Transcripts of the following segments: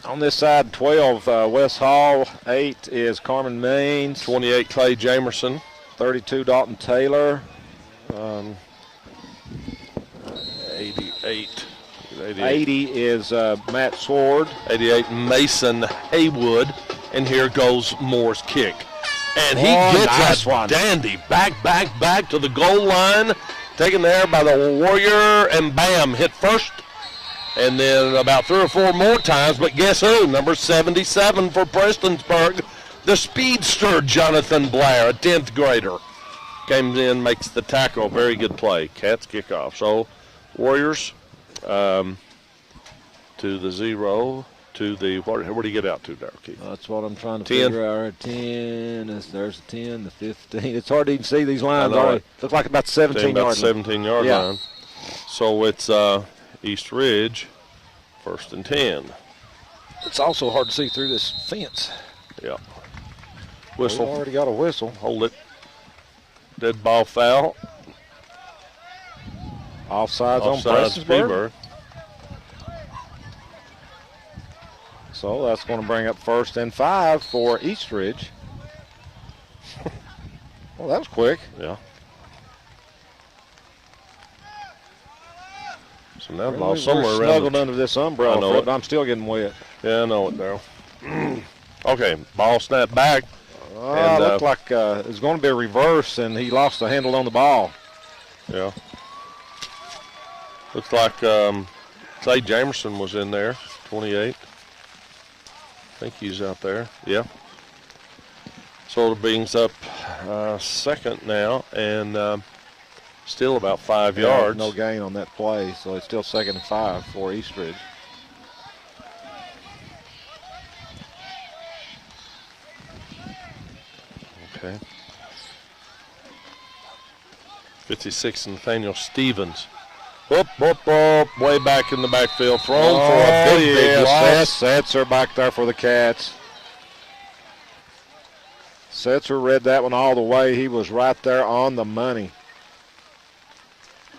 On this side, 12, West Hall. 8 is Carmen Maines. 28, Clay Jamerson. 32, Dalton Taylor. 88. 80 is Matt Sword. 88, Mason Haywood. And here goes Moore's kick. And he gets a dandy back to the goal line. Taken there by the Warrior, and bam, hit first. And then about 3 or 4 more times, but guess who? Number 77 for Prestonsburg, the speedster Jonathan Blair, a 10th grader. Comes in, makes the tackle. Very good play. Cats kick off. So Warriors to the 0, to the, where do you get out to there, Keith? That's what I'm trying to figure out. 10, there's the 10, the 15. It's hard to even see these lines already. Looks like about 17-yard line. 17-yard line. So it's East Ridge, 1st and 10. It's also hard to see through this fence. Yeah. Whistle. We've already got a whistle. Hold it. Dead ball foul. Offsides on Prestonsburg. So that's going to bring up 1st and 5 for East Ridge. Well, that was quick. Yeah. So now the ball somewhere around. Snuggled under this umbrella. I know it. I'm still getting wet. Yeah, I know it, Daryl. Okay, ball snapped back. Looked like it was going to be a reverse, and he lost the handle on the ball. Yeah. Looks like Clay Jamerson was in there, 28. I think he's out there. Yeah. So it brings up 2nd now, and still about 5 yards. No gain on that play, so it's still 2nd and 5 for East Ridge. Okay. 56, Nathaniel Stevens. Up, way back in the backfield. Thrown for a big loss. Setzer back there for the Cats. Setzer read that one all the way. He was right there on the money.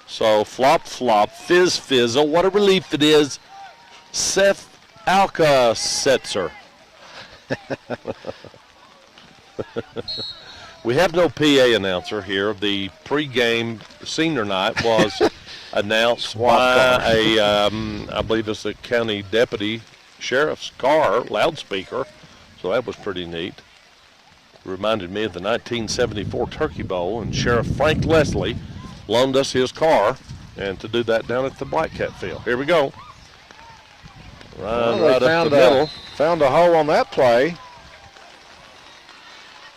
So flop, fizz, fizzle. What a relief it is. Seth Alka Setzer. We have no PA announcer here. The pregame senior night was announced by I believe it's a county deputy sheriff's car loudspeaker. So that was pretty neat. Reminded me of the 1974 Turkey Bowl, and Sheriff Frank Leslie loaned us his car, and to do that down at the Black Cat Field. Here we go. Right up the middle. Found a hole on that play.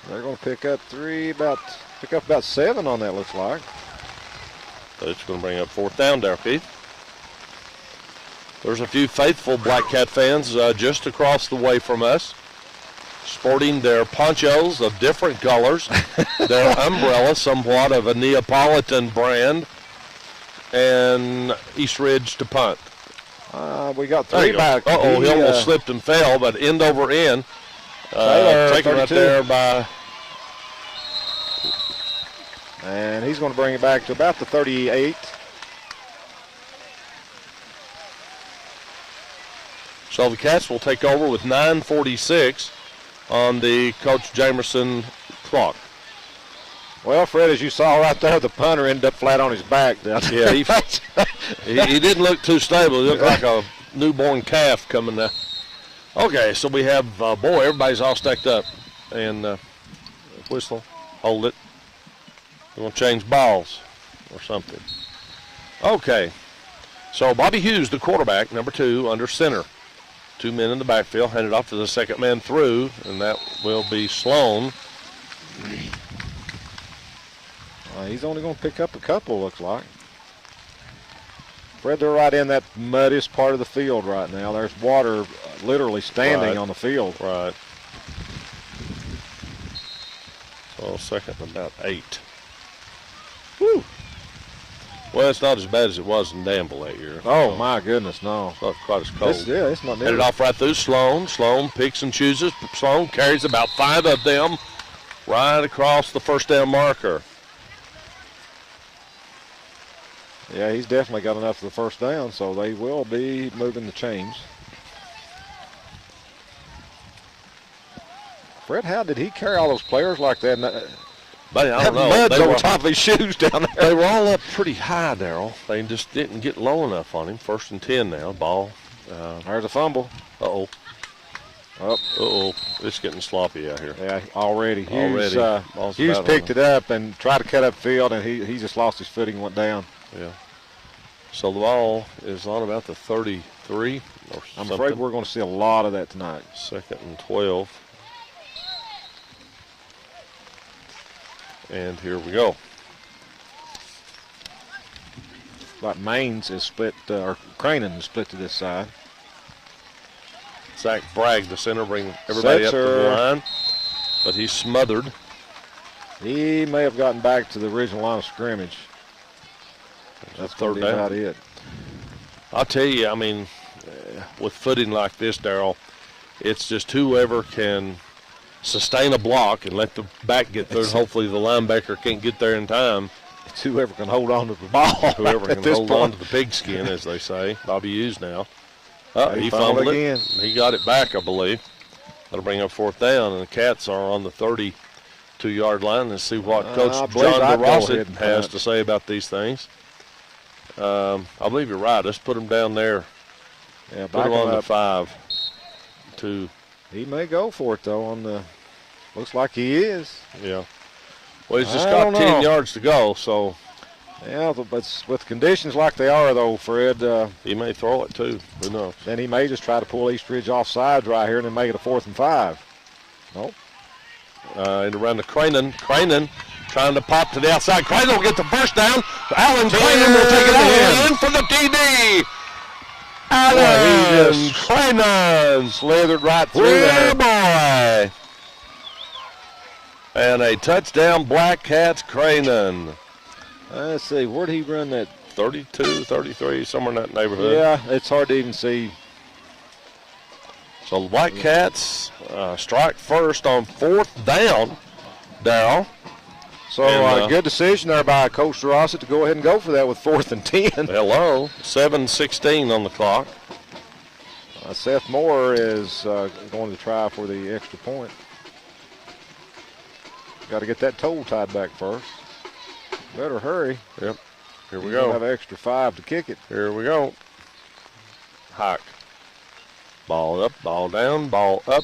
They're going to pick up about 7 on that, looks like. So it's going to bring up 4th down there, Keith. There's a few faithful Black Cat fans just across the way from us, sporting their ponchos of different colors, their umbrella somewhat of a Neapolitan brand, and East Ridge to punt. We got 3 back. He almost slipped and fell, but end over end. Taken right there by. And he's going to bring it back to about the 38. So the Cats will take over with 9:46 on the Coach Jamerson clock. Well, Fred, as you saw right there, the punter ended up flat on his back. Yeah, he didn't look too stable. He looked like a newborn calf coming down. Okay, so we have, everybody's all stacked up. And whistle, hold it. We're going to change balls or something. Okay, so Bobby Hughes, the quarterback, number 2, under center. 2 men in the backfield, handed off to the second man through, and that will be Sloan. He's only going to pick up a couple, looks like. Fred, they're right in that muddiest part of the field right now. There's water literally standing on the field. Right. So 2nd and about 8. Woo. Well, it's not as bad as it was in Danville that year. Oh, my goodness, no. It's not quite as cold. It's not near. Headed off right through Sloan. Sloan picks and chooses. Sloan carries about 5 of them right across the first down marker. Yeah, he's definitely got enough for the first down, so they will be moving the chains. Fred, how did he carry all those players like that? Buddy, I That don't know. mud's They on were, top of his shoes down there. they were all up pretty high, Darryl. They just didn't get low enough on him. 1st and 10 now. Ball. There's a fumble. Uh-oh. Oh. Uh-oh. It's getting sloppy out here. Yeah, already. Ball's Hughes about picked on it up and tried to cut up field, and he just lost his footing and went down. Yeah. So the ball is on about the 33 or I'm something. afraid we're going to see a lot of that tonight. 2nd and 12. And here we go. Like Maines is split, or Cranen is split to this side. Zach Bragg, the center, bring everybody up to the line, but he's smothered. He may have gotten back to the original line of scrimmage. That's third going to be down. about it. I'll tell you, I mean, with footing like this, Darryl, it's just whoever can sustain a block and let the back get through. Hopefully the linebacker can't get there in time. It's whoever can hold on to the ball. Whoever can hold point. on to the pigskin, as they say. Bobby Hughes now. He fumbled it. again. He got it back, I believe. That'll bring up 4th down, and the Cats are on the 32-yard line. Let's see what Coach John DeRossi has to say about these things. I believe you're right. Let's put them down there. Yeah, put them on the 5. 2. He may go for it, though, on the – looks like he is. Yeah. Well, he's just got 10 yards to go, so. Yeah, but with conditions like they are, though, Fred. He may throw it, too. Who knows? Then he may just try to pull East Ridge off sides right here and then make it a 4th and 5. Nope. And around the Cranen. Cranen trying to pop to the outside. Cranen will get the first down. Alan Cranen will take it in for the TD. Alan Cranen slithered right through there. Boy. And a touchdown, Black Cats, Cranen. Let's see, where did he run that? 32, 33, somewhere in that neighborhood. Yeah, it's hard to even see. So the Black Cats strike first on 4th down, Darryl. So good decision there by Coach DeRossi to go ahead and go for that with 4th and 10. Hello, 7:16 on the clock. Seth Moore is going to try for the extra point. Got to get that toe tied back first. Better hurry. Yep. Here we He's go. gonna have an extra 5 to kick it. Here we go. Hike. Ball up, ball down, ball up.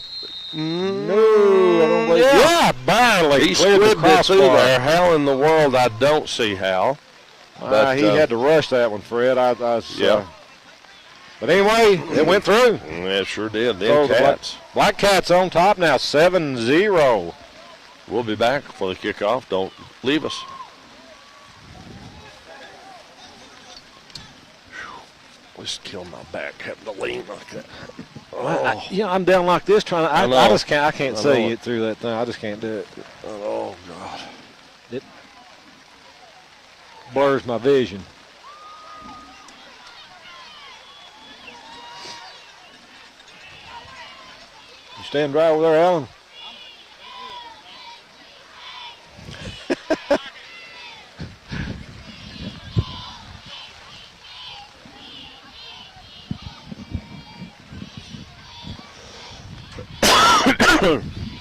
No, I don't believe. Yeah, barely. He slid it through there. How in the world? I don't see how. But he had to rush that one, Fred. Yeah. But anyway, it went through. It sure did. Them Cats. Black Cats on top now, 7-0. We'll be back for the kickoff. Don't leave us. Just killed my back having to lean like that. Oh. I'm down like this trying to. I just can't. I can't see it through that thing. I just can't do it. Oh God! It blurs my vision. You stand right over there, Alan.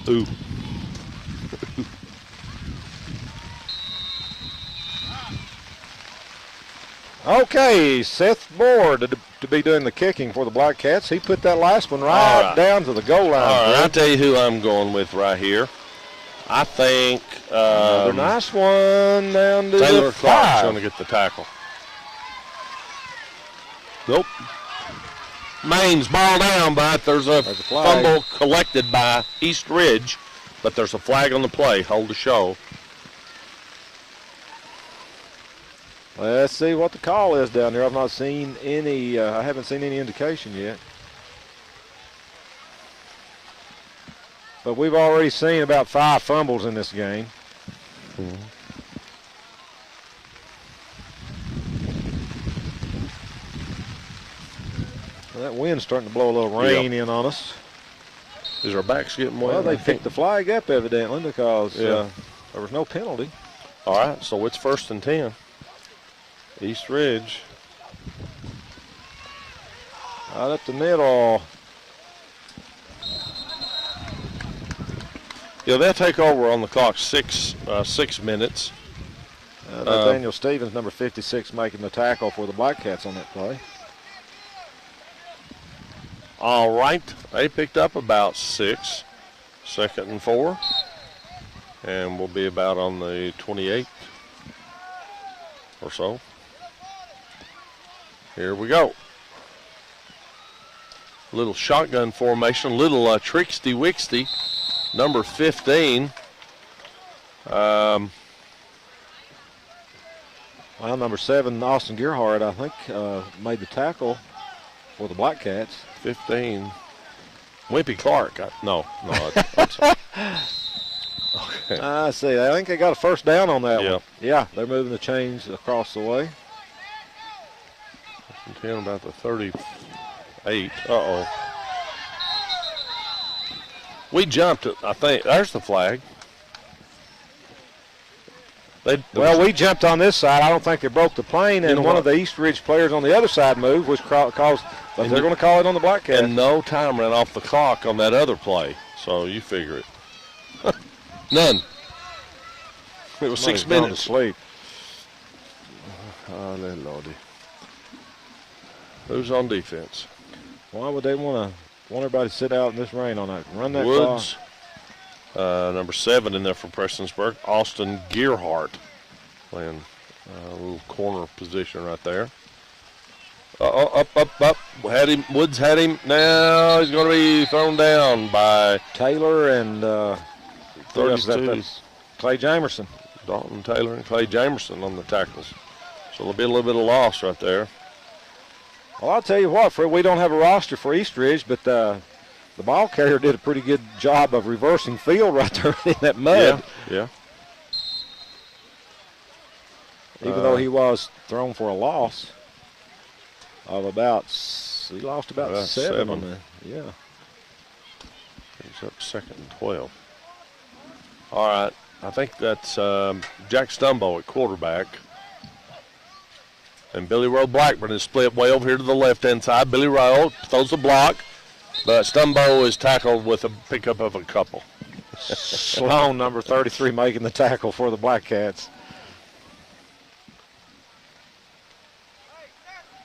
Ooh. Okay, Seth Moore to be doing the kicking for the Black Cats. He put that last one right down to the goal line. All right, I'll tell you who I'm going with right here. I think another nice one down to Taylor the 5. Clark's going to get the tackle. Nope. Maines ball down, but there's a fumble collected by East Ridge, but there's a flag on the play. Hold the show. Let's see what the call is down there. I've not seen any. I haven't seen any indication yet. But we've already seen about 5 fumbles in this game. Mm-hmm. Well, that wind's starting to blow a little rain in on us. Is our backs getting wet? Well, they picked the flag up evidently because there was no penalty. All right, so it's 1st and 10. East Ridge. Right up the middle. Yeah, they'll take over on the clock 6 minutes. Daniel Stevens, number 56, making the tackle for the Blackcats on that play. All right, they picked up about 6. 2nd and 4. And we'll be about on the 28th or so. Here we go. Little shotgun formation, little tricksty-wixty. Number 15. Well, number 7, Austin Gearhart, I think, made the tackle for the Blackcats. 15. Wimpy Clark. No. Okay. I see. I think they got a first down on that one. one. Yeah, they're moving the chains across the way. 10 about the 38. Uh-oh. We jumped it, I think. There's the flag. We jumped on this side. I don't think they broke the plane, and one of the East Ridge players on the other side moved, which caused, but they're going to call it on the Blackcats. And no time ran off the clock on that other play, so you figure it. None. It was 6 minutes. To sleep. Holy Lordy. Who's on defense? Why would they want everybody to sit out in this rain all night? Run that Woods. Number 7 in there for Prestonsburg. Austin Gearhart playing a little corner position right there. Up. Woods had him. Now he's going to be thrown down by Taylor and 32. Clay Jamerson. Dalton Taylor and Clay Jamerson on the tackles. So there'll be a little bit of loss right there. Well, I'll tell you what, Fred, we don't have a roster for East Ridge, but the ball carrier did a pretty good job of reversing field right there in that mud. Yeah. Even though he was thrown for a loss of he lost about 7 on the, He's up 2nd and 12. All right, I think that's Jack Stumbo at quarterback. And Billy Rowe Blackburn is split way over here to the left-hand side. Billy Rowe throws the block, but Stumbo is tackled with a pickup of a couple. Sloan, number 33, making the tackle for the Blackcats.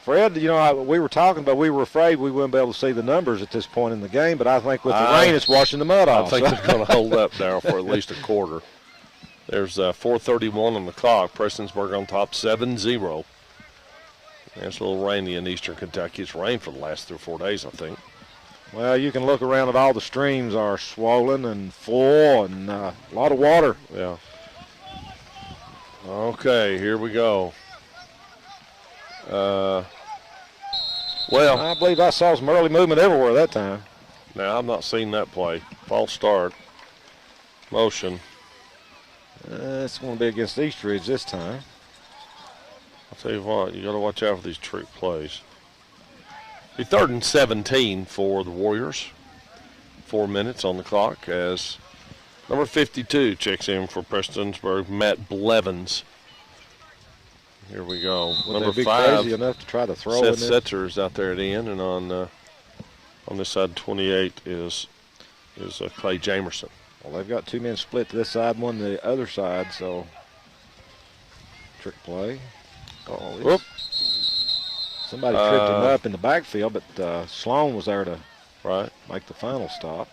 Fred, we were talking about we were afraid we wouldn't be able to see the numbers at this point in the game, but I think with the rain, it's washing the mud off. I think they're going to hold up now for at least a quarter. There's 4:31 on the clock. Prestonsburg on top, 7-0. It's a little rainy in eastern Kentucky. It's rained for the last 3 or 4 days, I think. Well, you can look around at all the streams are swollen and full and a lot of water. Yeah. Okay, here we go. I believe I saw some early movement everywhere that time. Now, I've not seen that play. False start. Motion. It's going to be against East Ridge this time. I'll tell you what, you got to watch out for these trick plays. Be 3rd and 17 for the Warriors. 4 minutes on the clock as number 52 checks in for Prestonsburg, Matt Blevins. Here we go. Number 5, crazy enough to try to throw Seth Setzer is out there at the end, and on this side 28 is Clay Jamerson. Well, they've got 2 men split to this side, one to the other side, so trick play. Somebody tripped him up in the backfield, but Sloan was there to make the final stop.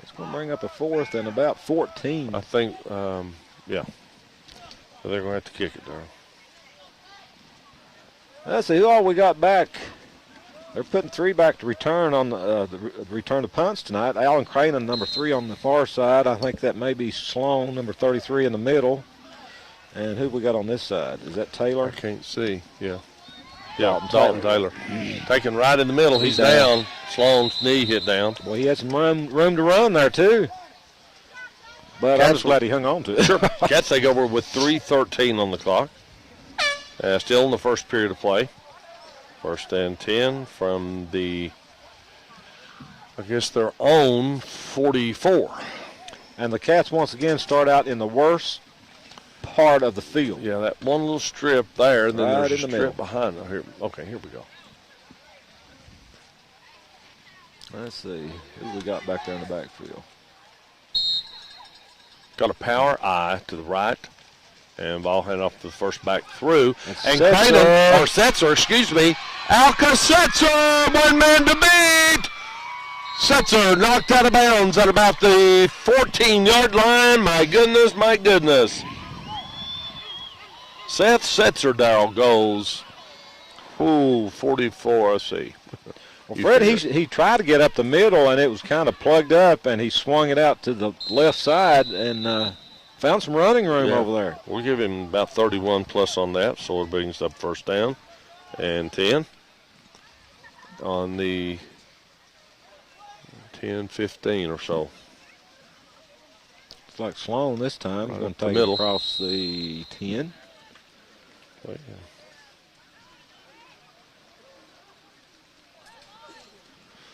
It's going to bring up a 4th and about 14. I think, yeah. So they're going to have to kick it down. Let's see, who all we got back? They're putting 3 back to return on the return to punts tonight. Alan Cranen, number 3 on the far side. I think that may be Sloan, number 33 in the middle. And who we got on this side? Is that Taylor? I can't see. Yeah. Dalton Taylor. Taking right in the middle. He's down. Sloan's knee hit down. Well, he had some room to run there, too. But I'm just glad he hung on to it. Sure. Cats take over with 3:13 on the clock. Still in the first period of play. 1st and 10 from their own 44. And the Cats once again start out in the worst part of the field. Yeah, that one little strip there, and then right there's a strip middle. behind it. Here we go. Let's see who we got back there in the backfield. Got a power I to the right. And ball headed off to the first back through. And Setzer, Alka Setzer, one man to beat. Setzer knocked out of bounds at about the 14-yard line. My goodness, my goodness. Seth Setzer now goes, 44, let's see. Well, Fred, he tried to get up the middle, and it was kind of plugged up, and he swung it out to the left side and found some running room over there. We'll give him about 31 plus on that, so it brings up first down and 10 on the 10, 15 or so. It's like Sloan this time. He's going to take it across the 10.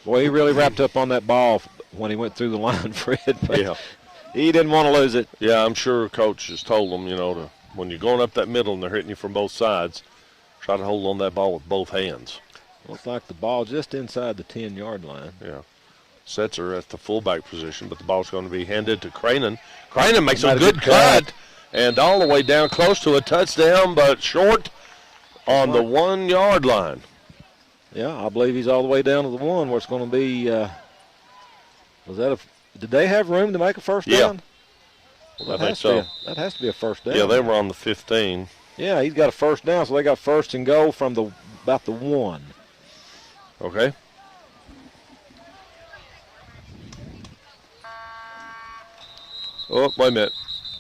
Boy, he really wrapped up on that ball when he went through the line, Fred. But he didn't want to lose it. Yeah, I'm sure Coach has told him, when you're going up that middle and they're hitting you from both sides, try to hold on that ball with both hands. Looks like the ball just inside the 10-yard line. Yeah. Setzer at the fullback position, but the ball's going to be handed to Cranen. Cranen makes a good cut and all the way down close to a touchdown, but short on the 1-yard line. Yeah, I believe he's all the way down to the 1 where it's going to be, did they have room to make a first down? Well, I think so. That has to be a first down. Yeah, they were on the 15. Yeah, he's got a first down, so they got first and goal from about the 1. Okay. Oh, wait a minute.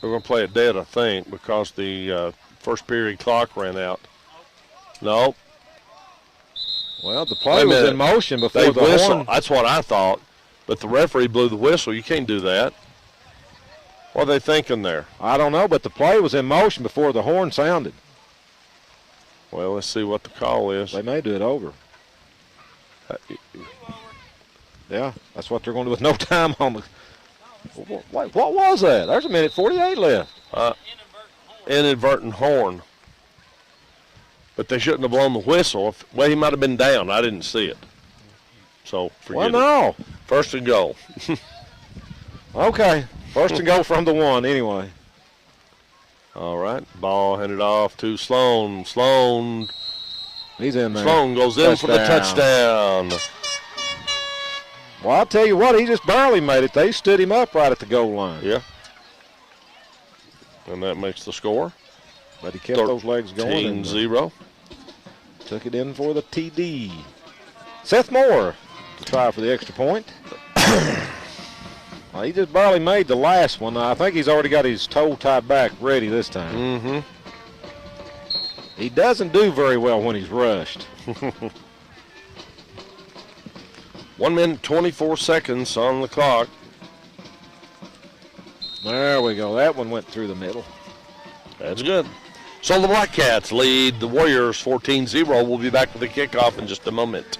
We're going to play it dead, I think, because the first period clock ran out. No. Well, the play was in motion before the horn. That's what I thought. But the referee blew the whistle. You can't do that. What are they thinking there? I don't know, but the play was in motion before the horn sounded. Well, let's see what the call is. They may do it over. Yeah, that's what they're going to do with no time on the. What was that? There's a minute 48 left. Inadvertent horn. But they shouldn't have blown the whistle. Well, he might have been down. I didn't see it. So forget it. No. First and goal. Okay. First and goal from the 1 anyway. All right. Ball handed off to Sloan. Sloan. He's in there. Sloan goes in for the touchdown. Well, I'll tell you what, he just barely made it. They stood him up right at the goal line. Yeah. And that makes the score. But he kept those legs going. 13-0. Took it in for the TD. Seth Moore to try for the extra point. Well, he just barely made the last one. I think he's already got his toe tied back ready this time. Mm-hmm. He doesn't do very well when he's rushed. 1 minute, 24 seconds on the clock. There we go. That one went through the middle. That's good. So the Black Cats lead the Warriors 14-0. We'll be back with the kickoff in just a moment.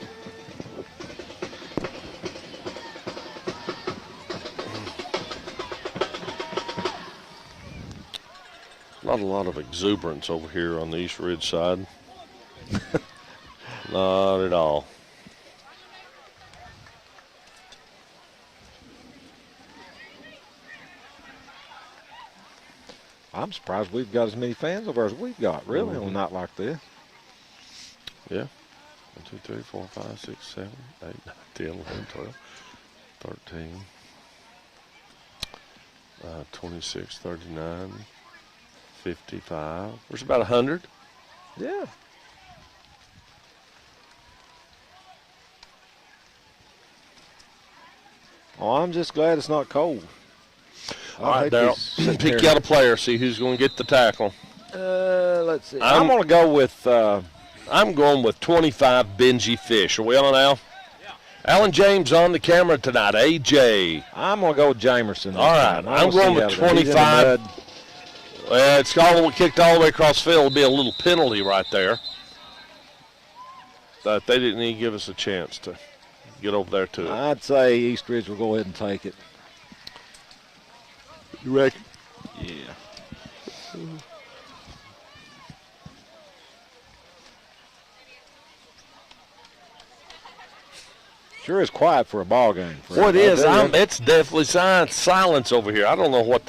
Not a lot of exuberance over here on the East Ridge side. Not at all. I'm surprised we've got as many fans over as we've got, really, on a night like this. Yeah. 1, 2, 3, 4, 5, 6, 7, 8, 9, 10, 11, 12, 13, 26, 39, 55. There's about 100. Yeah. Oh, I'm just glad it's not cold. All right, Darryl, pick out a player, see who's going to get the tackle. Let's see. I'm going to go with I'm going with 25, Benji Fish. Are we on now? Yeah. Alan James on the camera tonight. AJ. I'm going to go with Jamerson. All right. I'm going with 25. It's kicked all the way across the field. It'll be a little penalty right there. But they didn't even give us a chance to get over there to it. I'd say East Ridge will go ahead and take it. You reckon? Yeah. Sure is quiet for a ball game. Well, it is. It's definitely silence over here. I don't know what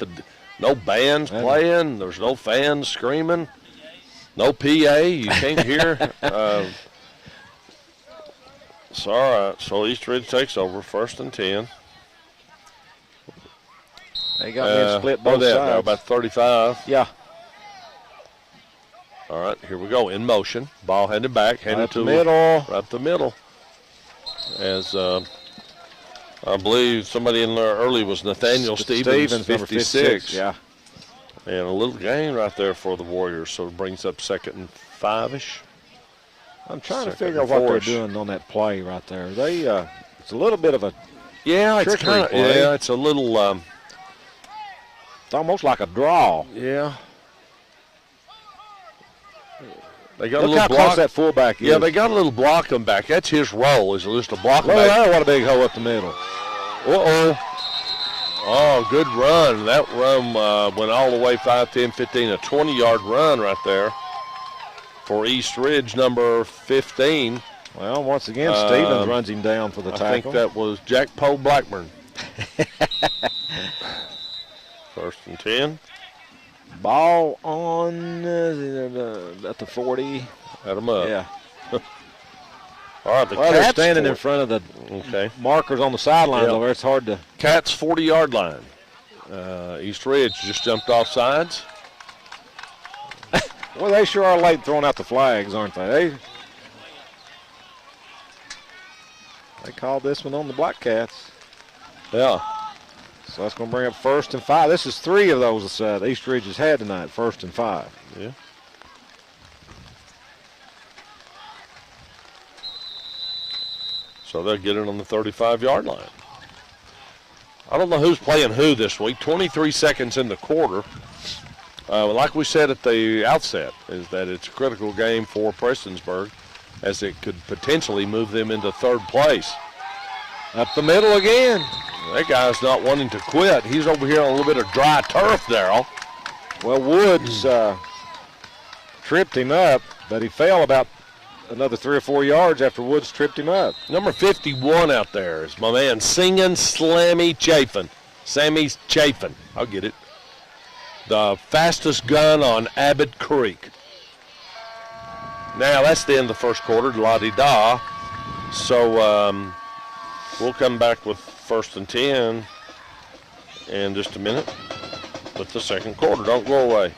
No bands playing. There's no fans screaming. No PA. You can't hear. So, all right. So East Ridge takes over. 1st and 10. They got men split both sides. Now, about 35. Yeah. All right. Here we go. In motion. Ball handed back. Handed to the middle. Right up the middle. As I believe somebody in there early was Nathaniel Stevens 56. Yeah. And a little gain right there for the Warriors, so it brings up 2nd and 5-ish. I'm trying to figure out what they're doing on that play right there. They, it's a little bit of a it's kind of it's a little. It's almost like a draw. Yeah. They got Look a little how block. close that fullback is. Yeah, they got a little block him back. That's his role, is just to block him Look back. at that, what a big hole up the middle. Uh-oh. Oh, good run. That run went all the way 5, 10, 15, a 20-yard run right there for East Ridge, number 15. Well, once again, Stevens runs him down for the tackle. I think that was Jack Poe Blackburn. 1st and 10. Ball on at the 40. Had him up. Yeah. All right, they're standing in front of the markers on the sidelines over there. It's hard to. Cats 40-yard line. East Ridge just jumped off sides. Well, they sure are late throwing out the flags, aren't they? They called this one on the Black Cats. Yeah. So that's going to bring up 1st and 5. This is 3 of those that East Ridge has had tonight, 1st and 5. Yeah. So they'll get it on the 35-yard line. I don't know who's playing who this week. 23 seconds in the quarter. Like we said at the outset, is that it's a critical game for Prestonsburg, as it could potentially move them into 3rd place. Up the middle again. That guy's not wanting to quit. He's over here on a little bit of dry turf, Darryl. Well, Woods tripped him up, but he fell about another 3 or 4 yards after Woods tripped him up. Number 51 out there is my man Singing Sammy Chafin. I'll get it. The fastest gun on Abbott Creek. Now, that's the end of the 1st quarter, la-di-da. So we'll come back with 1st and 10 in just a minute with the 2nd quarter. Don't go away.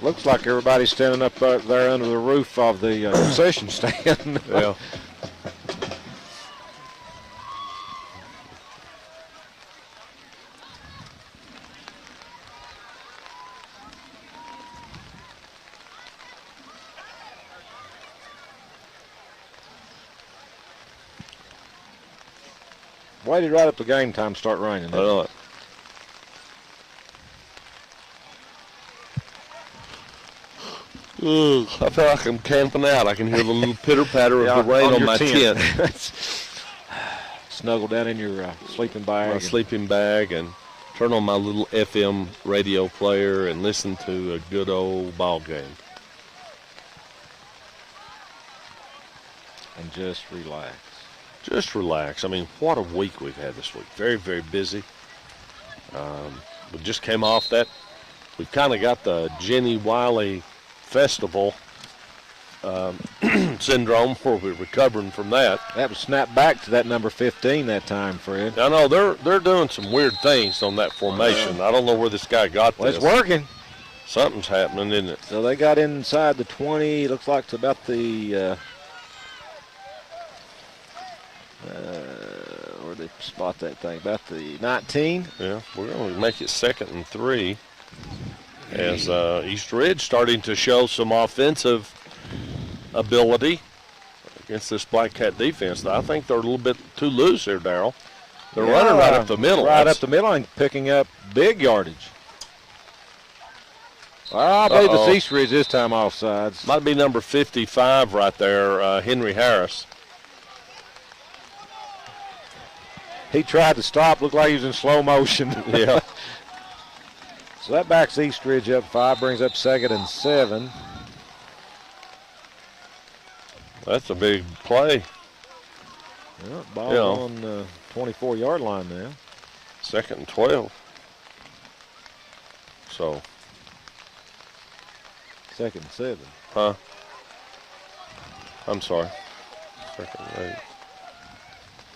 Looks like everybody's standing up there under the roof of the concession stand. Yeah. Waited right up to game time to start raining. I know it. I feel like I'm camping out. I can hear the little pitter-patter of the rain on my tent. Snuggle down in your sleeping bag. My sleeping bag, and turn on my little FM radio player and listen to a good old ball game. And just relax. Just relax. I mean, what a week we've had this week. Very, very busy. We just came off that. We've kind of got the Jenny Wiley Festival syndrome, where we're recovering from that. That was snapped back to that number 15 that time, Fred. I know they're doing some weird things on that formation. I don't know where this guy got this. Well, it's working. Something's happening, isn't it? So they got inside the 20. Looks like it's about the where they spot that thing? About the 19. Yeah, we're going to make it 2nd and 3. As East Ridge starting to show some offensive ability against this Black Cat defense. I think they're a little bit too loose here, Darryl. They're running right up the middle. Right up the middle and picking up big yardage. I believe it's East Ridge this time offsides. Might be number 55 right there, Henry Harris. He tried to stop, looked like he was in slow motion. Yeah. So that backs East Ridge up 5, brings up 2nd and 7. That's a big play. Well, ball on the 24-yard line now. 2nd and 12. So. 2nd and 7. Huh? I'm sorry. 2nd and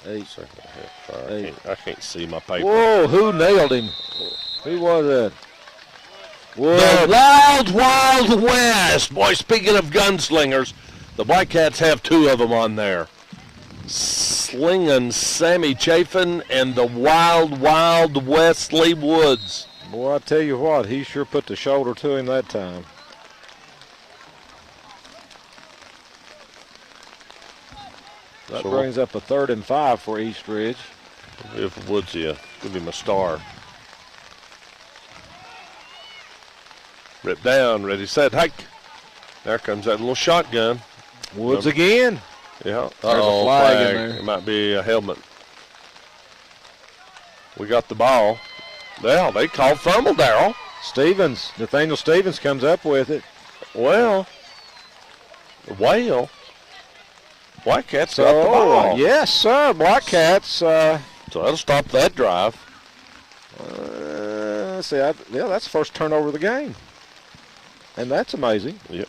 8. 2nd and 8. I can't see my paper. Whoa, who nailed him? Who was that? The Wild Wild West. Boy, speaking of gunslingers, the Black Cats have 2 of them on there. Slinging Sammy Chafin and the Wild Wild Wesley Woods. Boy, I tell you what, he sure put the shoulder to him that time. That brings up a 3rd and 5 for East Ridge. If Woods, give him a star. Rip down, ready, set, hike. There comes that little shotgun. Woods again. Yeah. There's a flag in there. It might be a helmet. We got the ball. Well, they called fumble, Darrell. Nathaniel Stevens comes up with it. Well, Black Cats got the ball. Yes, sir. Black Cats. So that'll stop that drive. Let's see. That's the first turnover of the game. And that's amazing. Yep.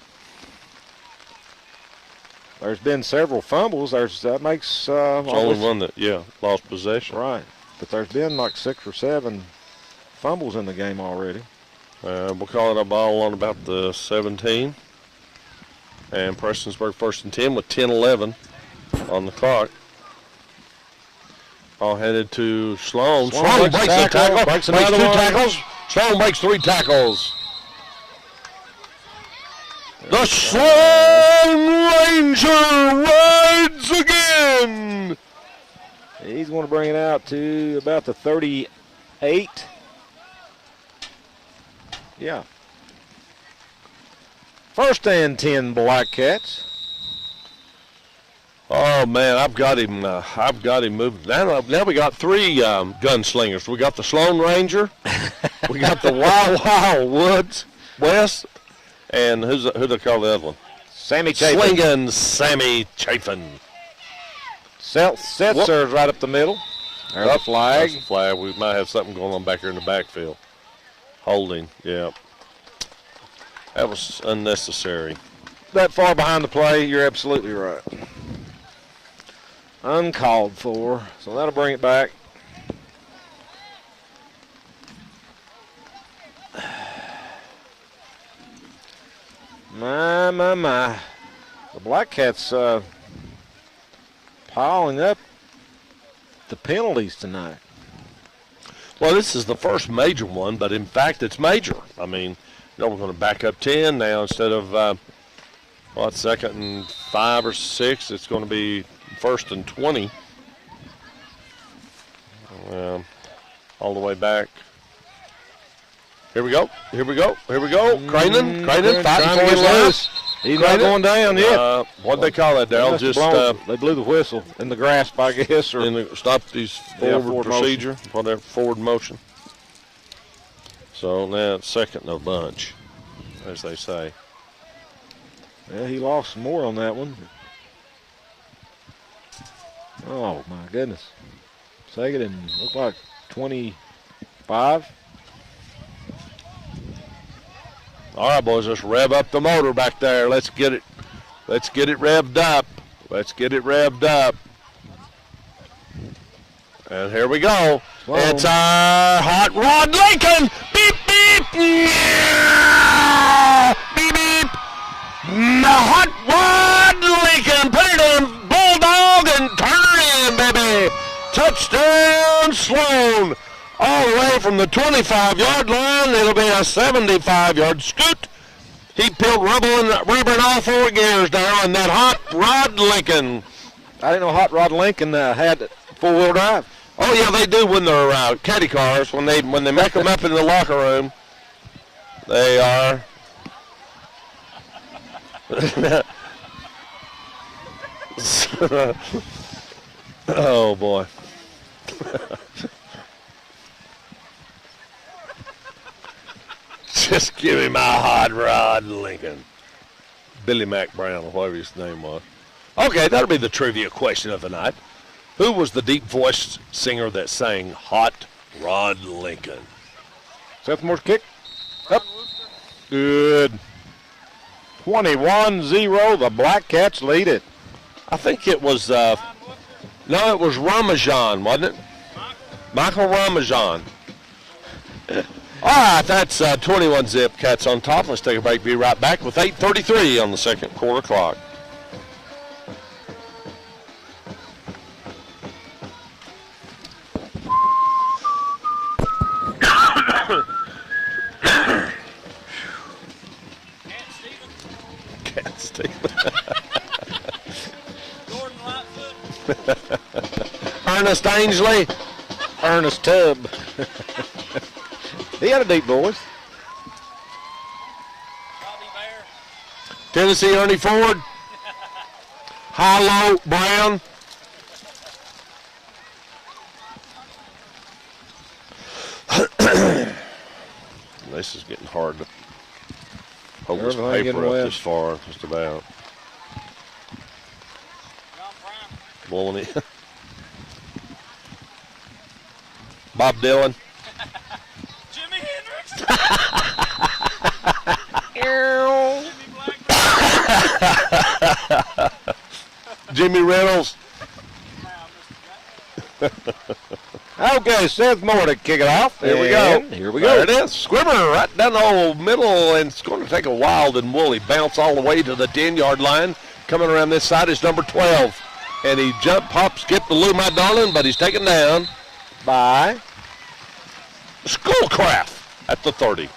There's been several fumbles. That makes it's only one that lost possession. Right, but there's been like 6 or 7 fumbles in the game already. We'll call it a ball on about the 17, and Prestonsburg 1st and 10 with 10:11 on the clock. Ball headed to Sloan. Sloan breaks a tackle. Makes 2 tackles. Sloan makes 3 tackles. The Sloan Ranger rides again. He's going to bring it out to about the 38. Yeah. 1st and 10 Black Cats. Oh man, I've got him moving. Now we got 3 gunslingers. We got the Sloan Ranger. We got the Wild Wild Woods West. And who they call the other one? Sammy Chafin. Slinging Sammy Chafin. Setzer's right up the middle. There's the flag. That's the flag. We might have something going on back here in the backfield. Holding, yeah. That was unnecessary. That far behind the play, you're absolutely right. Uncalled for, so that'll bring it back. My. The Black Cats piling up the penalties tonight. Well, this is the first major one, but in fact it's major. I mean, we're going to back up 10 now instead of, 2nd and 5 or 6. It's going to be 1st and 20. All the way back. Here we go. Cranen fighting for his life. He's not going down yet. What'd they call that, Darrell? They blew the whistle in the grasp, I guess. Or stopped these forward procedure, whatever, forward motion. So now it's 2nd and a bunch, as they say. Yeah, he lost more on that one. Oh, my goodness. 2nd and looked like 25. All right, boys, let's rev up the motor back there. Let's get it revved up. And here we go. Whoa. It's our Hot Rod Lincoln. Beep, beep. Beep, beep. The Hot Rod Lincoln. Put it in Bulldog and turn it in, baby. Touchdown, Sloan. All the way from the 25-yard line, it'll be a 75-yard scoot. He peeled rubber in all 4 gears down in that Hot Rod Lincoln. I didn't know Hot Rod Lincoln had 4-wheel drive. Oh yeah, they do when they're caddy cars. When they make them up in the locker room, they are. Oh boy. Just give me my Hot Rod Lincoln. Billy Mack Brown, or whatever his name was. Okay, that'll be the trivia question of the night. Who was the deep-voiced singer that sang Hot Rod Lincoln? Seth Moore's kick. Up. Good. 21-0. The Black Cats lead it. I think it was, it was Ramajan, wasn't it? Michael Ramajan. All right, that's 21-zip. Cats on top. Let's take a break. Be right back with 8:33 on the second quarter clock. Cat Stevens. Jordan Lightfoot. Ernest Ainsley. Ernest Tubb. He had a deep voice. Bobby Bear. Tennessee Ernie Ford. High-low Brown. This is getting hard to hold this Everything getting paper up wet. this far, just about. John Brown. Blowing it. Bob Dylan. Jimi Hendrix. Jimmy Black. Jimmy Reynolds. Okay, Seth Moore to kick it off. Here we go. Here we go. There it is. Squibber right down the whole middle, and it's going to take a wild and woolly bounce all the way to the 10-yard line. Coming around this side is number 12. And he jump, hop, skip to Lou, my darling, but he's taken down By Schoolcraft at the 30.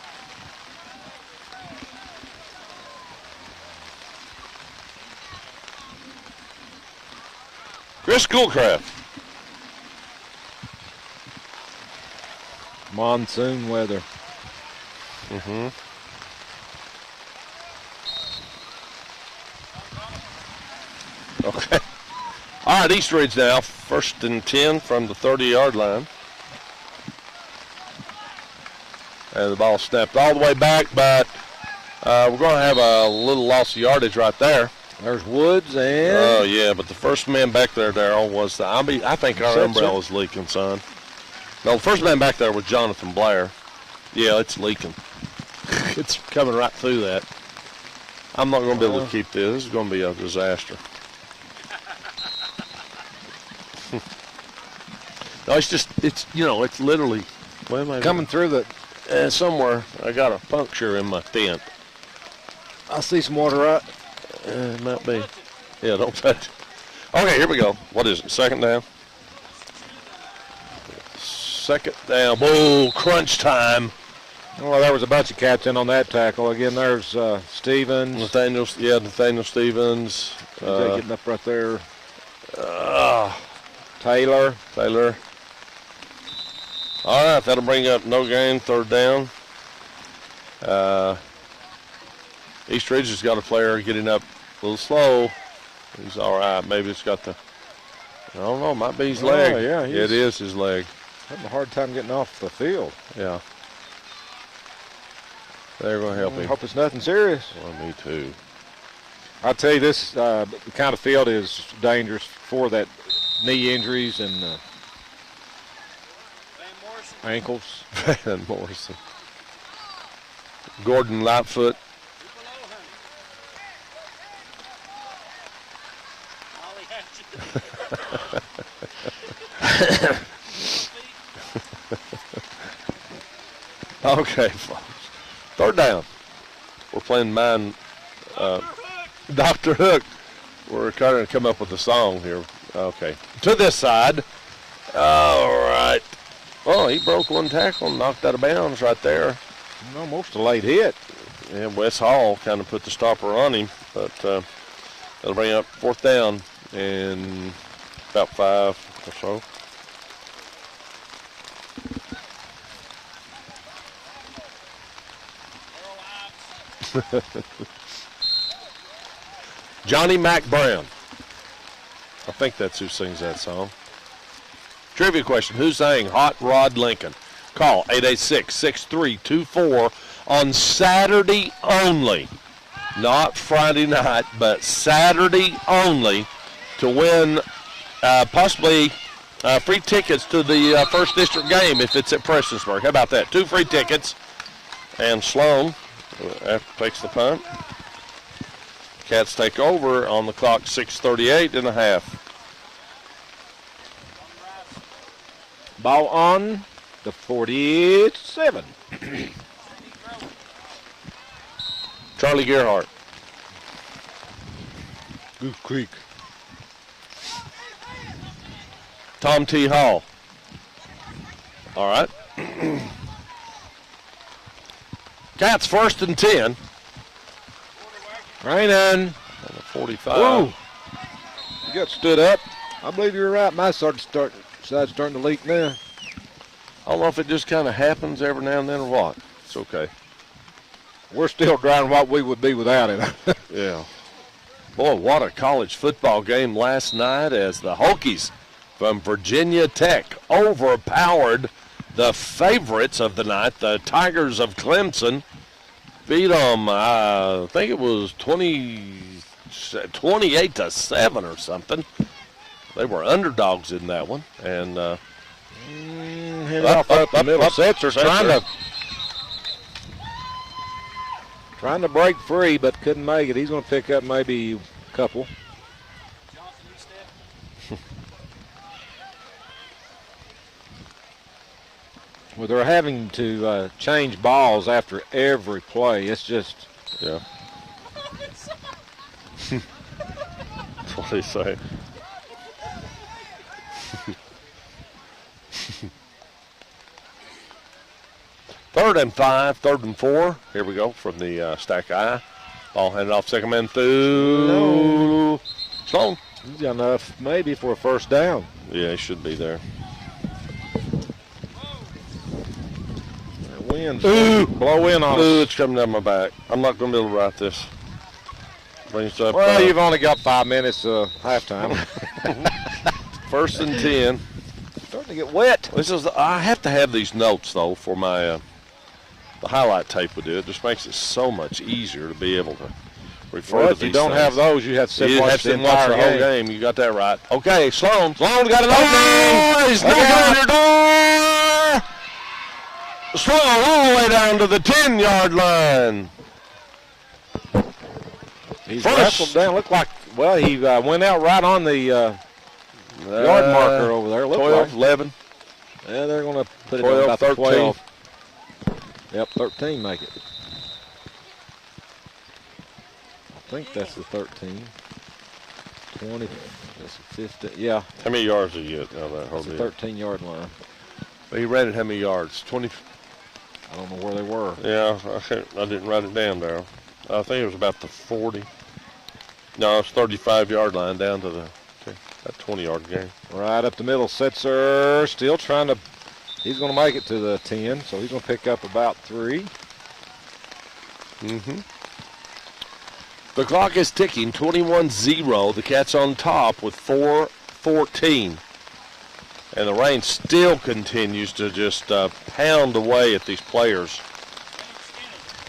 Chris Schoolcraft. monsoon weather. Mm-hmm. Okay. All right, East Ridge now, 1st and 10 from the 30-yard line. And the ball snapped all the way back, but we're going to have a little loss of yardage right there. There's Woods and... Oh, yeah, but the first man back there, Darryl, was I think our That's umbrella it. is leaking, son. No, the first man back there was Jonathan Blair. Yeah, it's leaking. It's coming right through that. I'm not going to be able to keep this. This is going to be a disaster. No, it's literally, where am I coming through the... somewhere. I got a puncture in my tent. I see some water right. It might be. Yeah, don't touch it. Okay, here we go. What is it? Second down? Second down. Whoa, crunch time. Well, there was a bunch of cats in on that tackle. Again, there's Stevens. Nathaniel Stevens. Getting up right there. Taylor. All right, that'll bring up no gain, third down. East Ridge has got a player getting up a little slow. He's all right. Maybe it's got I don't know, might be his leg. Yeah, it is his leg. Having a hard time getting off the field. Yeah. They're going to help I him. hope it's nothing serious. Well, me too. I'll tell you, this kind of field is dangerous for that knee injuries and Van Morrison. ankles. Van Morrison. Gordon Lightfoot. Below him. Ollie Hatchet. Okay, folks. Third down. We're playing Dr. Hook. We're trying to come up with a song here. Okay. To this side. All right. Oh, he broke one tackle and knocked out of bounds right there. Almost a late hit. Yeah, Wes Hall kind of put the stopper on him, but that'll bring up fourth down in about 5 or so. Johnny Mac Brown. I think that's who sings that song. Trivia question, who sang Hot Rod Lincoln? Call 886-6324 on Saturday only. Not Friday night, but Saturday only to win possibly free tickets to the first district game if it's at Prestonsburg. How about that? 2 free tickets. And Sloan takes the punt. Cats take over on the clock, 6:38 and a half. Ball on the 47. Charlie Gerhardt. Goose Creek. Tom T. Hall. All right. Cats 1st and 10. Raining. On the 45. Ooh. You got stood up. I believe you're right. My side's starting to leak now. I don't know if it just kind of happens every now and then or what. It's okay. We're still drying what we would be without it. Yeah. Boy, what a college football game last night as the Hokies from Virginia Tech overpowered the favorites of the night, the Tigers of Clemson. Beat them, I think it was 28-7 or something. They were underdogs in that one. And up the middle. Setzer trying to break free, but couldn't make it. He's going to pick up maybe a couple. Well, they're having to change balls after every play. It's just, yeah. That's what they say. Third and 5, 3rd and 4. Here we go from the stack I. Ball handed off, second man through. No. Sloan. He's got enough maybe for a first down. Yeah, he should be there. That wind's blow in on us. Ooh, it's coming down my back. I'm not going to be able to write this. Brings up. Well, you've only got 5 minutes halftime. 1st and 10. Starting to get wet. This is. I have to have these notes though for my the highlight tape we do. It just makes it so much easier to be able to refer Well, to if these you don't things. have those, you have to sit You watch have the to watch entire the whole game. You got that right. Okay, Sloan. Sloan got it open. Oh, he's knocking on your door. Sloan all the way down to the 10-yard line. He's First. wrestled down. Looked like, well, he went out right on the yard marker over there. Looked 12, like. 11. Yeah, they're going to put it 12, on about 13. 12. Yep, 13 make it. I think that's the 13. 20, that's the 15. Yeah, How many yards did you get out of that whole that's the deal? 13-yard line. He read it how many yards? 20. I don't know where they were. Yeah, I didn't write it down, Darryl. I think it was about the 40. No, it's 35-yard line down to that 20-yard game. Right up the middle. Setzer still trying to, he's going to make it to the 10, so he's going to pick up about 3. Mm-hmm. The clock is ticking, 21-0. The Cats on top with 4:14. And the rain still continues to just pound away at these players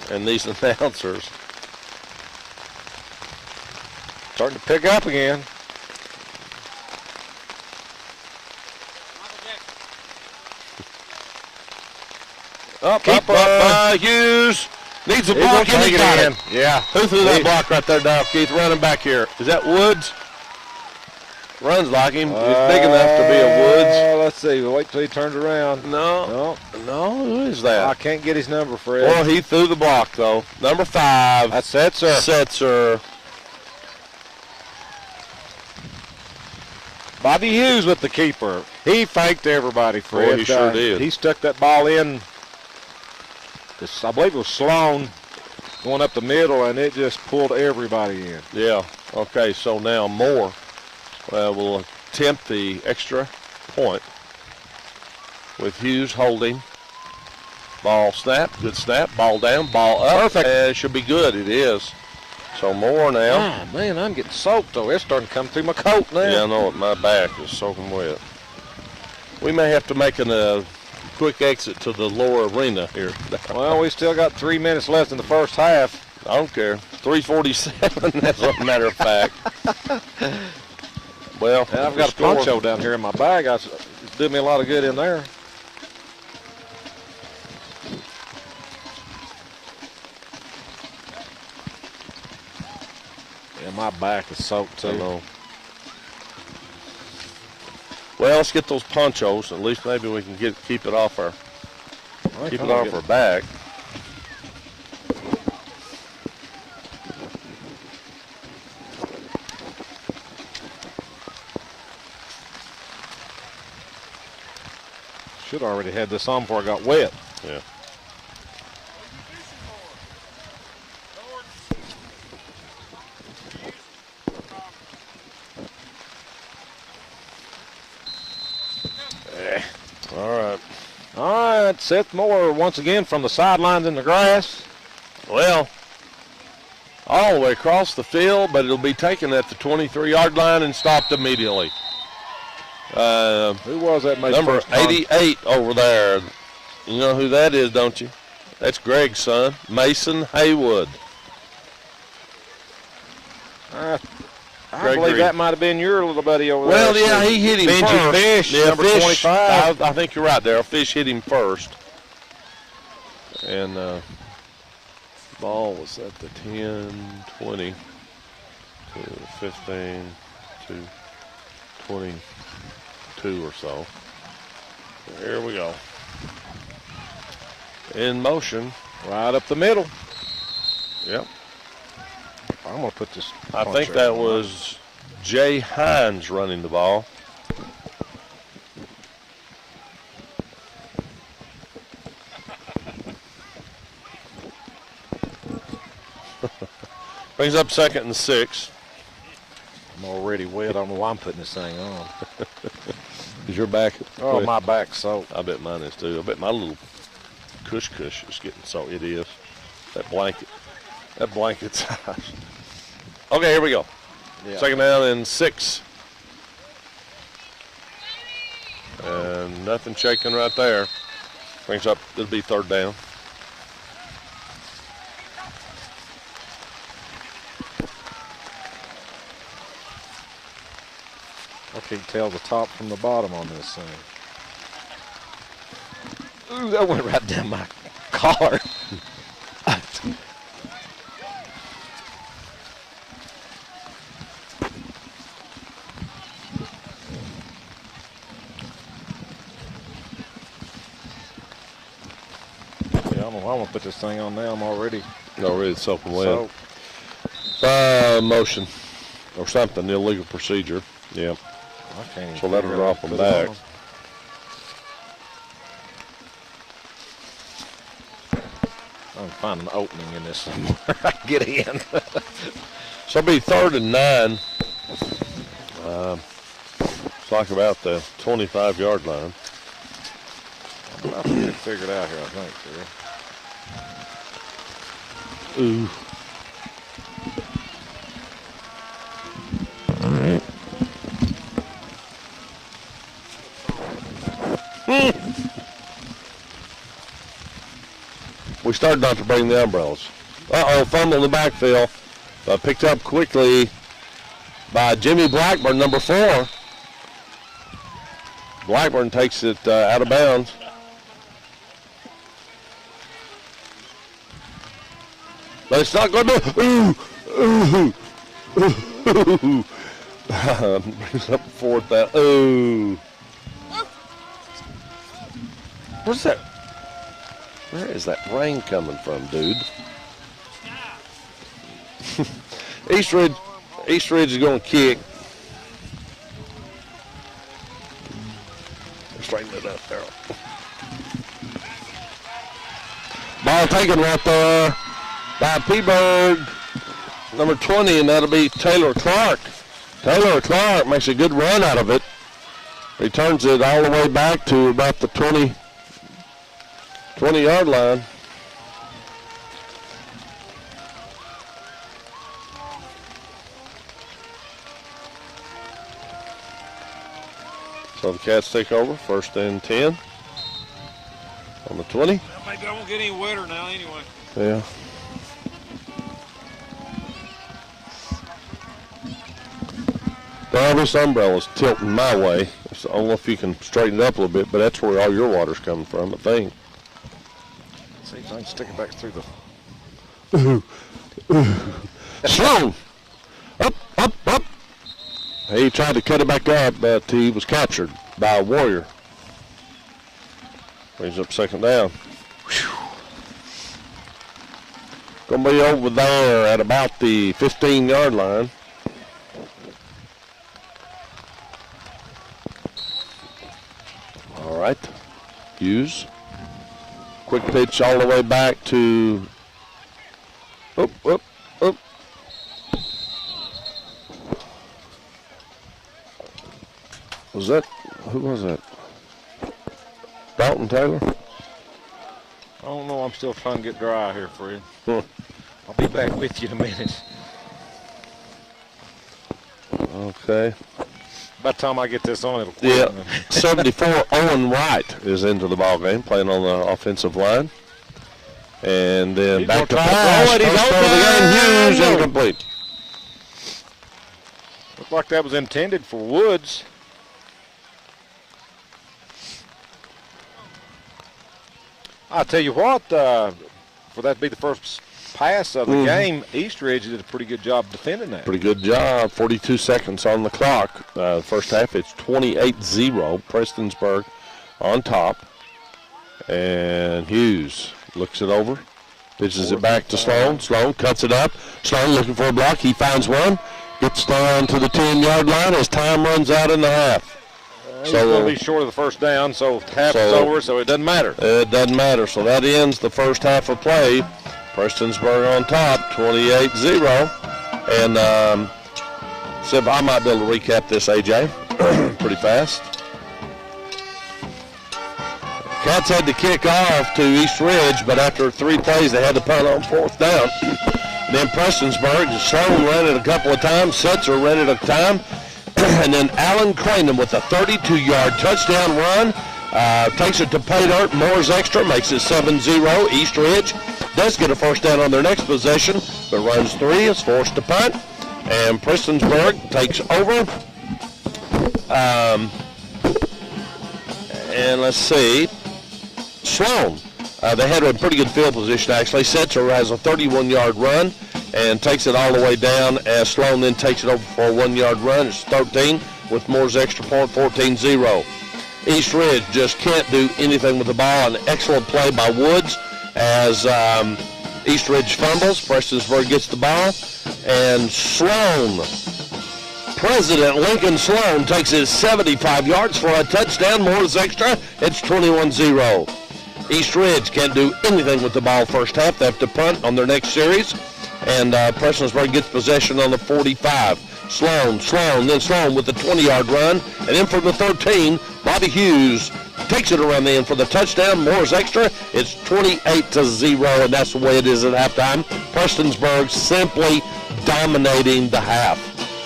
and these announcers. Starting to pick up again. Up by Hughes. Needs a He's block gonna and he take got it it. in. Yeah. Who threw that block right there, Dow Keith, running back here? Is that Woods? Runs like him. He's big enough to be a Woods. Let's see. We'll wait till he turns around. No. Who is that? I can't get his number, Fred. Well, he threw the block, though. Number 5. That's Setzer. Setzer. Bobby Hughes with the keeper. He faked everybody, Fred. Boy, he sure did. He stuck that ball in. I believe it was Sloan going up the middle, and it just pulled everybody in. Yeah. Okay, so now Moore will attempt the extra point with Hughes holding. Ball snap. Good snap. Ball down. Ball up. Perfect. It should be good. It is. So Moore now. Ah, man, I'm getting soaked, though. It's starting to come through my coat now. Yeah, I know it. My back is soaking wet. We may have to make a quick exit to the lower arena here. Well, we still got 3 minutes left in the first half. I don't care. 3:47, as a matter of fact. Well, And I've got a poncho down here in my bag. It's did me a lot of good in there. Yeah, my back is soaked I too. know. Well, let's get those ponchos. At least maybe we can keep it off our back. Should already had this on before I got wet. Yeah. All right, Seth Moore once again from the sidelines in the grass. Well, all the way across the field, but it'll be taken at the 23-yard line and stopped immediately. Who was that? Number 88 over there. You know who that is, don't you? That's Greg's son, Mason Haywood. I believe that might have been your little buddy over well, there. Well, yeah, he hit him Benji first. Fish, yeah, number Fish, 25. I think you're right there. Fish hit him first. And ball was at the 10, 20, to 15, to 22 or so. Here we go. In motion. Right up the middle. Yep. I'm going to put this. I think that was Jay Hines running the ball. Brings up 2nd and 6. I'm already wet. I don't know why I'm putting this thing on. Is your back? Oh, my back's soaked. I bet mine is too. I bet my little cush is getting so. It is. That blanket's hot. Okay, here we go. Yeah. 2nd down and 6. And nothing shaking right there. Brings up, it'll be 3rd down. I can't tell the top from the bottom on this thing. Ooh, that went right down my collar. I'm gonna put this thing on now. I'm already soaking wet. Motion or something, illegal procedure. Yeah. I can't even so let her drop them back. I'm finding an opening in this somewhere. I can get in. So it'll be 3rd and 9. It's like about the 25-yard line. I'm about to get it figured out here, I think, sir. Ooh. We started not to bring the umbrellas. Fumble in the backfield. Picked up quickly by Jimmy Blackburn, number 4. Blackburn takes it out of bounds. But it's not going to. Brings up 4th down. Ooh. Where's that? Where is that rain coming from, dude? East Ridge is going to kick. Straighten it up there. Ball taken right there by P-Berg, number 20, and that'll be Taylor Clark. Taylor Clark makes a good run out of it. Returns it all the way back to about the 20-yard line. So the Cats take over, 1st and 10 on the 20. Maybe I won't get any wetter now anyway. Yeah. Oh, this umbrella's tilting my way. So I don't know if you can straighten it up a little bit, but that's where all your water's coming from, I think. See if I can stick it back through the... Sloan! Up, up, up! He tried to cut it back up, but he was captured by a Warrior. Brings up second down. Going to be over there at about the 15-yard line. All right. Hughes. Quick pitch all the way back to... Oop, oop, oop. Was that... Who was that? Dalton Taylor? I don't know. I'm still trying to get dry here, Fred. Huh. I'll be back with you in a minute. Okay. By the time I get this on, it'll quit. Yeah. 74, Owen Wright is into the ball game, playing on the offensive line. And then He's back to gonna try to pass. throw it. He's First throw of the game, Hughes, open. incomplete. Looked like that was intended for Woods. I'll tell you what, for that to be the first pass of the game, Eastridge did a pretty good job defending that. Pretty good job. 42 seconds on the clock. First half, it's 28-0. Prestonsburg on top. And Hughes looks it over. Pitches it back to Sloan. Sloan cuts it up. Sloan looking for a block. He finds one. Gets down to the 10-yard line as time runs out in the half. He's going to be short of the first down, so half is over, so it doesn't matter. It doesn't matter. So that ends the first half of play. Prestonsburg on top, 28-0. And Sib, I might be able to recap this, AJ, pretty fast. Cats had to kick off to East Ridge, but after 3 plays, they had to punt on 4th down. Then Prestonsburg, Sloan ran it a couple of times, Setzer ran it a time, and then Alan Cranham with a 32-yard touchdown run takes it to pay dirt. Moore's extra makes it 7-0. East Ridge does get a first down on their next possession, but runs 3, is forced to punt, and Prestonsburg takes over. And let's see, Sloan. They had a pretty good field position, actually. Setzer has a 31-yard run and takes it all the way down as Sloan then takes it over for a 1-yard run. It's 13 with Moore's extra point, 14-0. East Ridge just can't do anything with the ball. An excellent play by Woods as East Ridge fumbles. Prestonsburg gets the ball. And Sloan, President Lincoln Sloan, takes it 75 yards for a touchdown. Moore's extra. It's 21-0. East Ridge can't do anything with the ball first half. They have to punt on their next series. And Prestonsburg gets possession on the 45. Sloan with the 20-yard run. And then from the 13, Bobby Hughes takes it around the end for the touchdown. Moore's extra. It's 28-0, and that's the way it is at halftime. Prestonsburg simply dominating the half.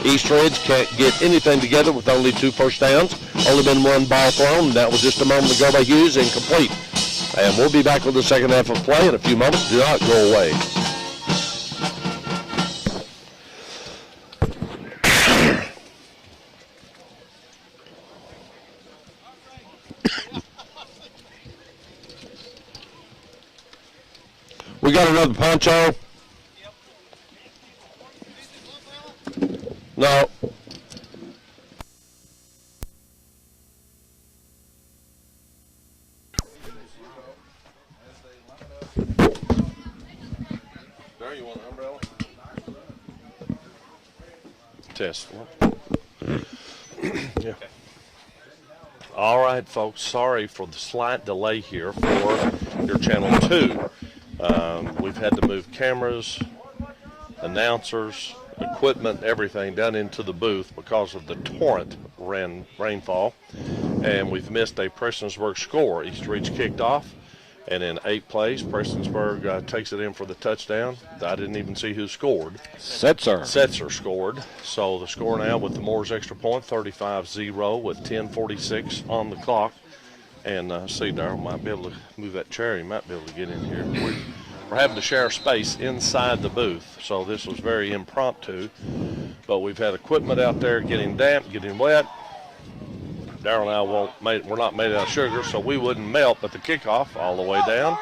East Ridge can't get anything together with only 2 first downs. Only been 1 ball thrown. That was just a moment ago by Hughes, incomplete. And we'll be back with the second half of play in a few moments. Do not go away. We got another poncho. No. There, you want an umbrella? Test. Yeah. All right, folks. Sorry for the slight delay here for your Channel 2. We've had to move cameras, announcers, equipment, everything down into the booth because of the torrent rainfall. And we've missed a Prestonsburg score. East Ridge kicked off, and in 8 plays, Prestonsburg takes it in for the touchdown. I didn't even see who scored. Setzer scored. So the score now with the Moore's extra point, 35-0 with 10:46 on the clock. And see, Darryl might be able to move that chair. He might be able to get in here. We're having to share space inside the booth, so this was very impromptu. But we've had equipment out there getting damp, getting wet. Darryl and I we're not made out of sugar, so we wouldn't melt. But the kickoff all the way down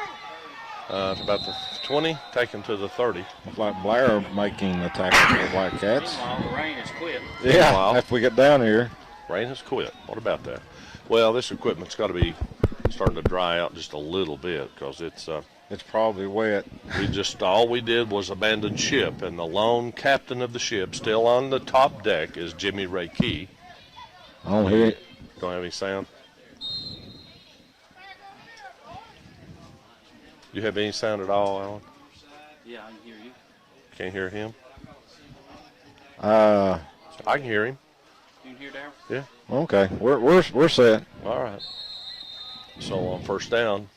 to about the 20, taken to the 30. Looks like Blair making the tackle for the Black Cats. Meanwhile, the rain has quit. Yeah, Meanwhile, after we get down here. Rain has quit. What about that? Well, this equipment's got to be starting to dry out just a little bit because it's probably wet. all we did was abandon ship, and the lone captain of the ship, still on the top deck, is Jimmy Ray Key. I don't hear it. Don't have any sound. You have any sound at all, Alan? Yeah, I can hear you. Can't hear him. Uh, I can hear him. You can hear Darryl? Yeah. Okay, we're set. All right. So on first down,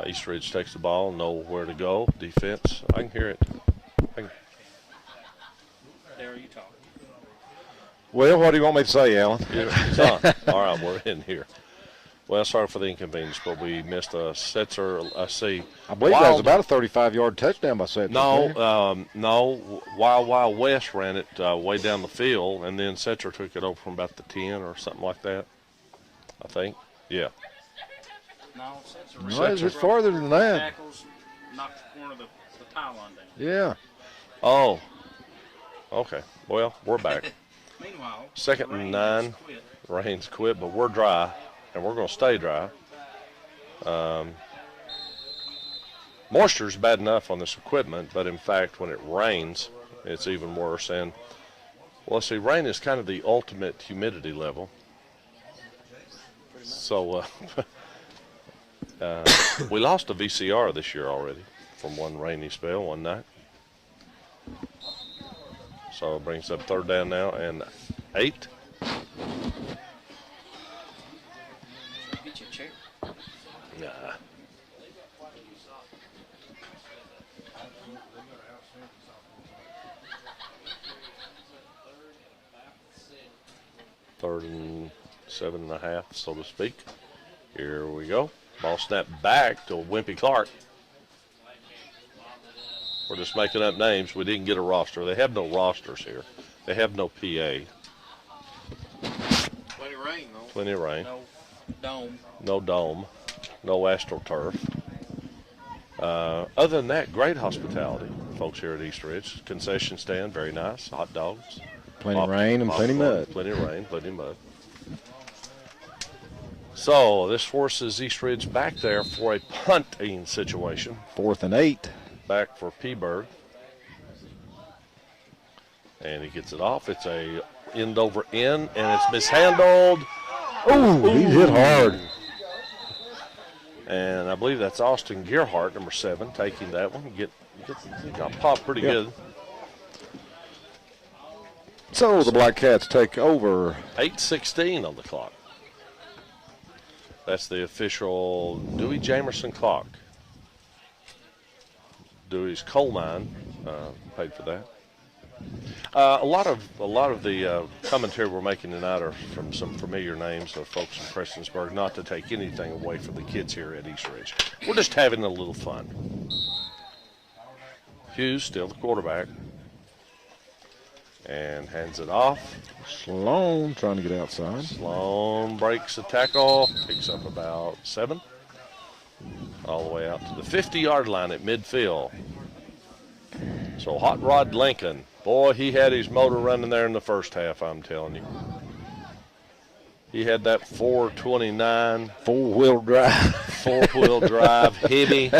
East Ridge takes the ball, know where to go. Defense, I can hear it. Darryl, you talk. Well, what do you want me to say, Alan? It's on. All right, we're in here. Well, sorry for the inconvenience, but we missed a Setzer. I see. I believe that was about a 35-yard touchdown by Setzer. No. Wild West ran it way down the field, and then Setzer took it over from about the 10 or something like that. I think. Yeah. No, No, it's farther than that. Tackles knocked the corner of the pylon down. Yeah. Oh. Okay. Well, we're back. Meanwhile, Second the rain and has 9. quit. Rain's quit, but we're dry, and we're going to stay dry. Moisture's bad enough on this equipment, but in fact, when it rains, it's even worse. And, well, let's see, rain is kind of the ultimate humidity level. So, we lost a VCR this year already from one rainy spell one night. So it brings up third down now and 8. Get your chair. Nah. Third and 7.5, so to speak. Here we go. Ball snapped back to Wimpy Clark. We're just making up names. We didn't get a roster. They have no rosters here. They have no PA. Plenty of rain, though. Plenty of rain. No dome. No dome. No AstroTurf. Other than that, great hospitality, folks here at East Ridge. Concession stand, very nice. Hot dogs. Plenty of rain and plenty of mud. Plenty of rain, plenty of mud. So this forces East Ridge back there for a punting situation. 4th and 8. Back for Peaberg. And he gets it off. It's a end over end, and it's mishandled. Ooh, he hit hard. And I believe that's Austin Gearhart, number 7, taking that one. Got popped pretty good. So the Black Cats take over. 8:16 on the clock. That's the official Dewey Jamerson clock. Dewey's coal mine paid for that. A lot of the commentary we're making tonight are from some familiar names of folks in Prestonsburg, not to take anything away from the kids here at East Ridge. We're just having a little fun. Hughes, still the quarterback, and hands it off. Sloan trying to get outside. Sloan breaks the tackle, picks up about 7. All the way out to the 50-yard line at midfield. So Hot Rod Lincoln, boy, he had his motor running there in the first half, I'm telling you. He had that 429. Four-wheel drive. Four-wheel drive, heavy.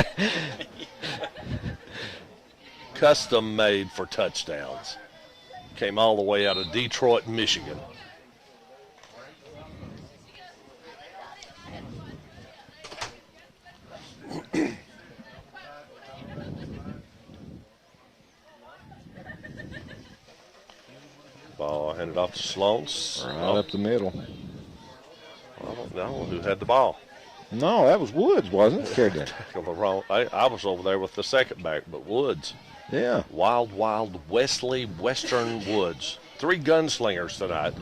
Custom made for touchdowns. Came all the way out of Detroit, Michigan. Ball handed off to Sloan. Right up the middle. I don't know who had the ball. No, that was Woods, wasn't it? Carried that. I was over there with the second back, but Woods. Yeah. Wild Wesley Western Woods. 3 gunslingers tonight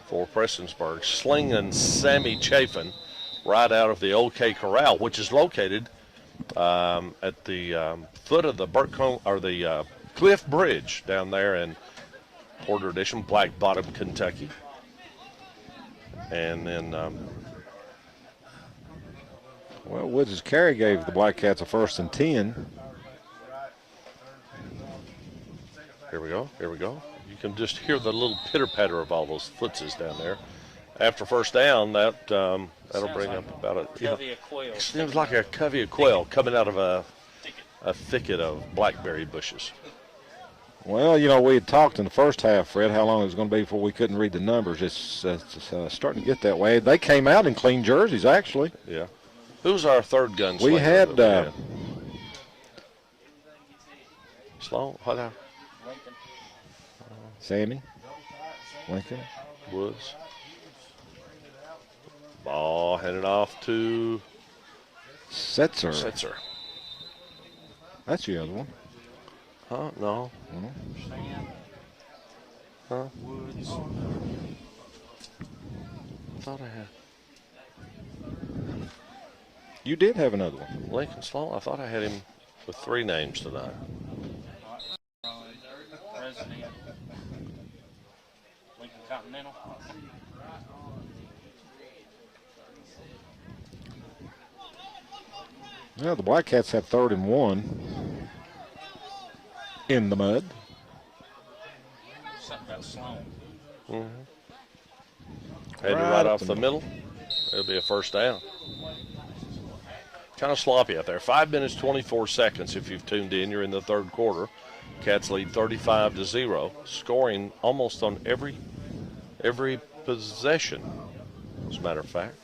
for Prestonsburg, slinging Sammy Chafin right out of the OK Corral, which is located at the foot of the Cliff Bridge down there in quarter edition, Black Bottom, Kentucky. And then well, Woods' carry gave the Black Cats a 1st and 10. Here we go. You can just hear the little pitter-patter of all those footses down there. After first down, that'll bring up about a Covey of quail. Seems like a covey of quail coming out of a thicket of blackberry bushes. Well, we had talked in the first half, Fred, how long it was going to be before we couldn't read the numbers. It's starting to get that way. They came out in clean jerseys, actually. Yeah. Who's our third gunslinger? We had Sloan. What now? Lincoln. Sammy, Lincoln, Woods. Ball headed off to Setzer. That's the other one. Huh? No. Sam. Huh? Woods. I thought I had You did have another one. Lincoln Sloan. I thought I had him with 3 names tonight. President. Lincoln Continental. Well, the Black Cats had 3rd and 1 in the mud. Something about Sloan. Heading right off the middle. It'll be a first down. Kind of sloppy out there. 5 minutes, 24 seconds if you've tuned in. You're in the third quarter. Cats lead 35-0, scoring almost on every possession, as a matter of fact.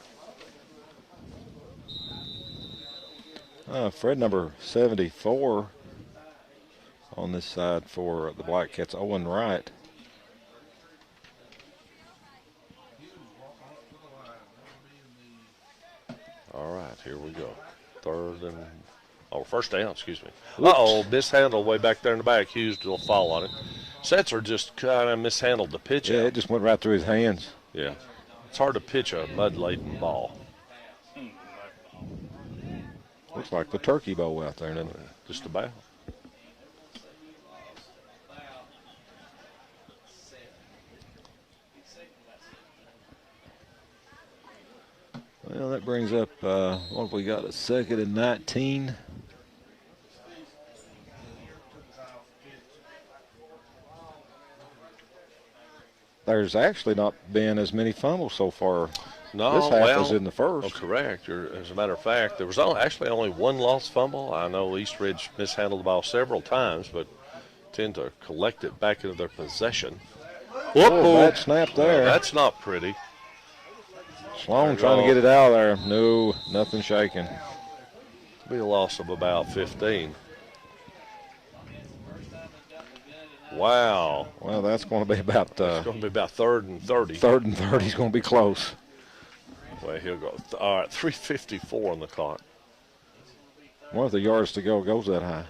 Fred, number 74 on this side for the Black Cats, Owen Wright. All right, here we go. First down, excuse me. Uh-oh, mishandled way back there in the back. Hughes will fall on it. Setzer just kind of mishandled the pitch. Yeah, it just went right through his hands. Yeah. It's hard to pitch a mud-laden ball. Looks like the Turkey Bowl out there, doesn't it? Just about. Well, that brings up, what have we got, a 2nd and 19. There's actually not been as many fumbles so far this half as in the first. Oh, correct. As a matter of fact, there was actually only 1 lost fumble. I know East Ridge mishandled the ball several times, but tend to collect it back into their possession. Bad snap there. That's not pretty. Sloan trying to get it out of there. No, nothing shaking. Be a loss of about 15. Wow. Well, that's going to be about. It's going to be about 3rd and 30. 3rd and 30 is going to be close. Well, he'll go. All right, 3:54 on the clock. One of the yards to go goes that high.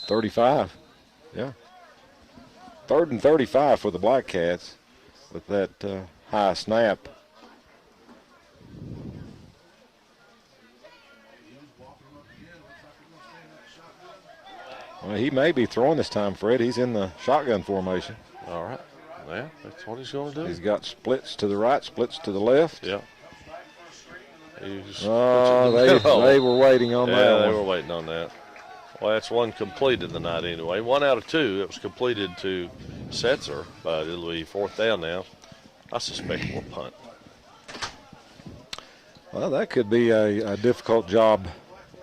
35. Yeah. 3rd and 35 for the Black Cats with that high snap. Well, he may be throwing this time, Fred. He's in the shotgun formation. All right. Yeah, that's what he's going to do. He's got splits to the right, splits to the left. Yeah. They were waiting on that one. Yeah, they were waiting on that. Well, that's one completed tonight anyway. 1 out of 2. It was completed to Setzer, but it'll be 4th down now. I suspect we'll punt. Well, that could be a difficult job.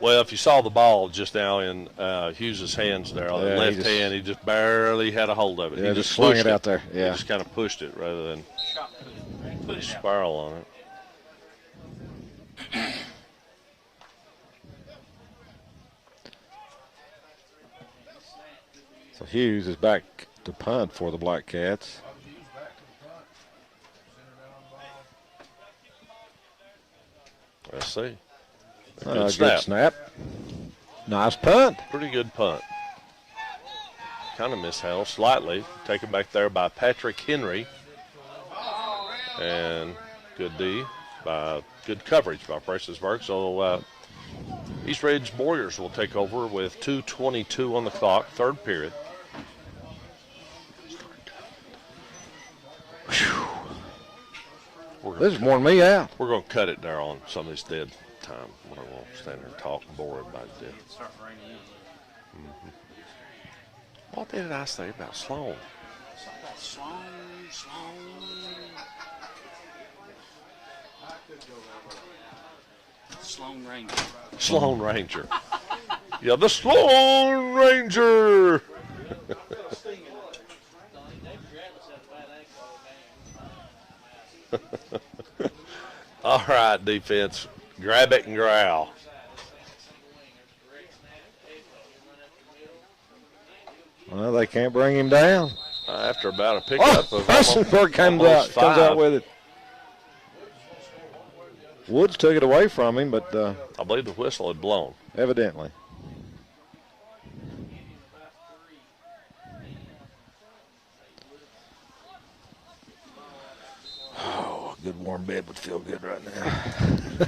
Well, if you saw the ball just now in Hughes' hands there, on the left hand, he just barely had a hold of it. Yeah, he just slung it out there. Yeah. He just kind of pushed it rather than put a spiral on it. So Hughes is back to punt for the Black Cats. Let's see. Good snap. Nice punt. Pretty good punt. Kind of misheld slightly. Taken back there by Patrick Henry. And good good coverage by Prestonsburg. So East Ridge Warriors will take over with 2:22 on the clock, 3rd period. This is worn me out. We're going to cut it there on some of this dead time. We're going to stand there and talk and bore everybody to death. It's starting to rain again. What did I say about Sloan? Something about Sloan. Sloan Ranger. Sloan Ranger. Yeah, the Sloan Ranger. All right, defense. Grab it and growl. Well, they can't bring him down. After about a pickup of Prestonsburg comes out with it. Woods took it away from him, but I believe the whistle had blown. Evidently. Oh, a good warm bed would feel good right now.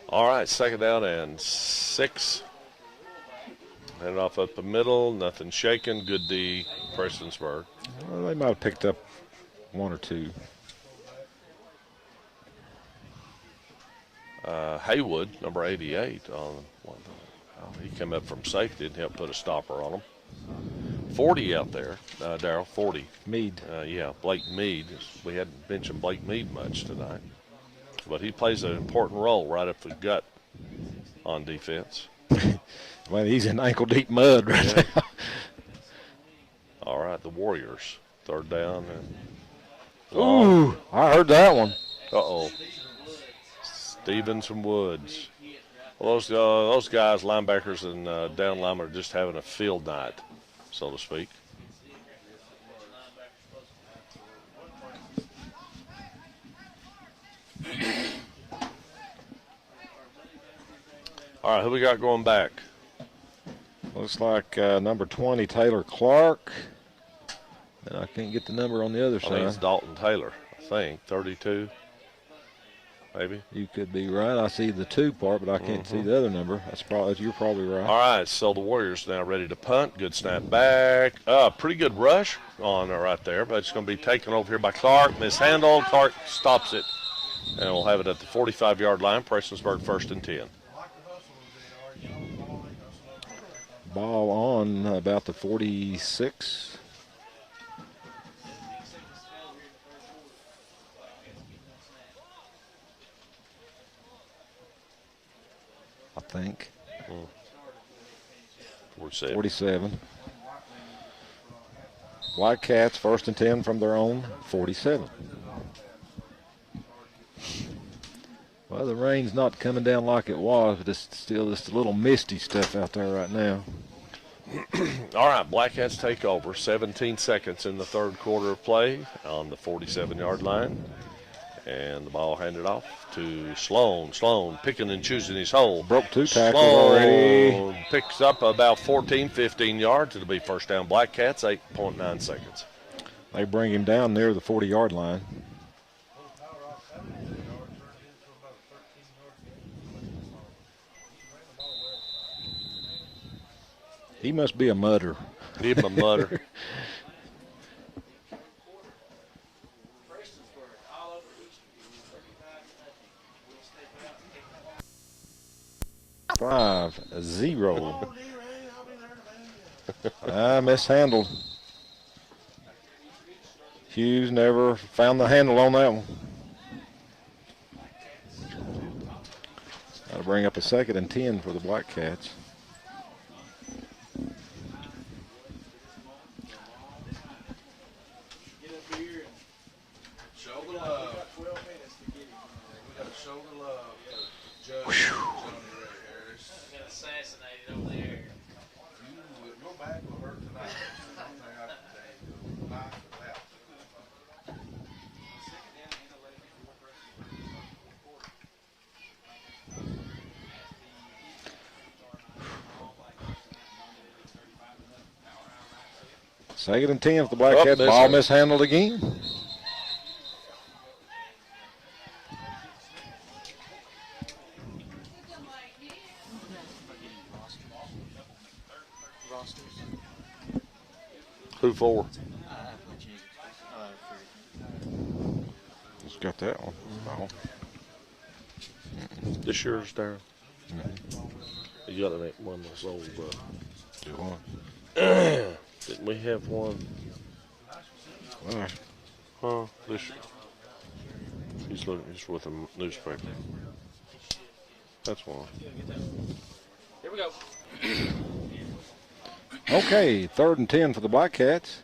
All right, second down and 6. Headed off up the middle, nothing shaking. Good D, Prestonsburg. Well, they might have picked up 1 or 2. Haywood, number 88, he came up from safety and helped put a stopper on him. 40 out there, Darryl, 40. Meade. Yeah, Blake Meade. We hadn't mentioned Blake Meade much tonight. But he plays an important role right up the gut on defense. Well, he's in ankle-deep mud right now. All right, the Warriors. Third down. And Ooh, I heard that one. Uh-oh. Stevens and Woods. Well, those guys, linebackers and down linemen, are just having a field night, so to speak. All right, who we got going back? Looks like number 20, Taylor Clark. And I can't get the number on the other I think it's side. Dalton Taylor, I think. 32, maybe. You could be right. I see the 2 part, but I can't see the other number. You're probably right. All right, so the Warriors now ready to punt. Good snap back. Pretty good rush on right there, but it's going to be taken over here by Clark. Mishandled. Clark stops it, and we'll have it at the 45-yard line. Prestonsburg 1st and 10. Ball on about the 46. I think. 47. White Cats 1st and 10 from their own 47. Well, the rain's not coming down like it was, but it's still just a little misty stuff out there right now. All right, Black Cats take over. 17 seconds in the third quarter of play on the 47-yard line. And the ball handed off to Sloan. Sloan picking and choosing his hole. Broke 2 tackles Sloan already. Picks up about 14, 15 yards. It'll be first down Black Cats, 8.9 seconds. They bring him down near the 40-yard line. He must be a mudder. Give him a mutter. Five, 0. Mishandled. Hughes never found the handle on that one. That'll bring up a 2nd and 10 for the Black Cats. Second and 10 for the Black Cats. Ball mishandled again. 4. It's got that one. No. This yours, Darren? You got that one that's old, bro. Do one. Didn't we have one? Well, Huh? This. He's looking. He's with a newspaper. That's one. Here we go. okay, 3rd and 10 for the Black Cats.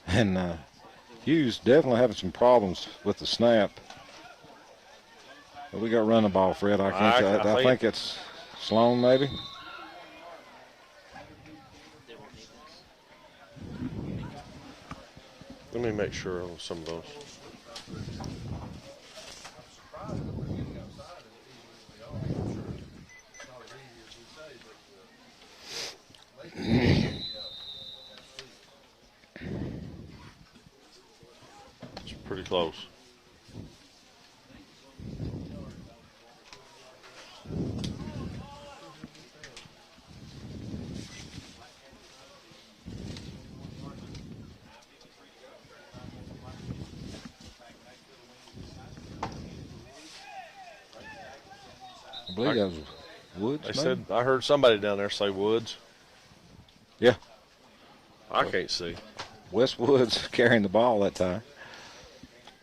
And Hughes definitely having some problems with the snap. But we got run the ball, Fred. I think it's Sloan, maybe. Let me make sure on some of those. It's pretty close. I believe that was Woods. They said I heard somebody down there say Woods. Yeah. I can't see. Wes Woods carrying the ball that time.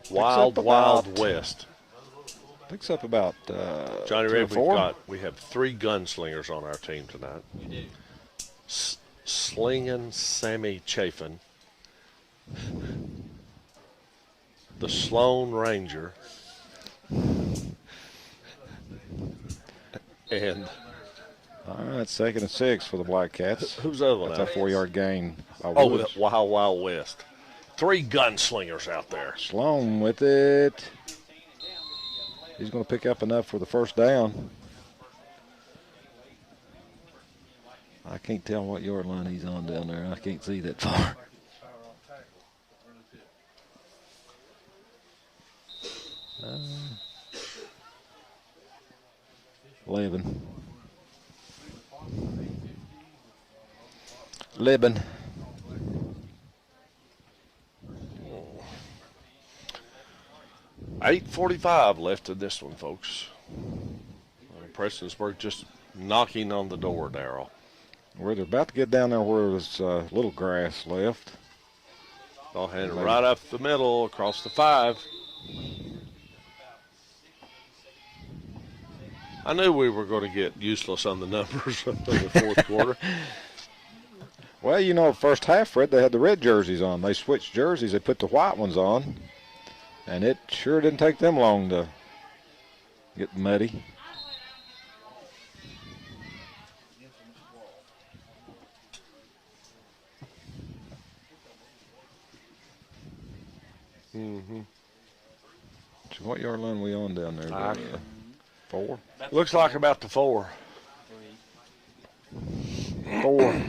Wild West. Picks up about Johnny 3 or Red, 4. we have 3 gunslingers on our team tonight. We do. Slinging Sammy Chafin, the Sloan Ranger, and All right, 2nd and 6 for the Black Cats. who's the other one? That's a 4-yard gain by Oh, Woods. Wild West. 3 gunslingers out there. Sloan with it. He's going to pick up enough for the first down. I can't tell what yard line he's on down there. I can't see that far. Uh, 11. Libin. $8:45 left in this one, folks. Prestonsburg just knocking on the door, Darryl. Where they're about to get down there where there's little grass left. Ball handed right up the middle across the 5. I knew we were going to get useless on the numbers in the 4th quarter. Well, you know, first half, Fred, they had the red jerseys on. They switched jerseys. They put the white ones on. And it sure didn't take them long to get muddy. Mm-hmm. So what yard line are we on down there? 4? Looks like about the 4. 4.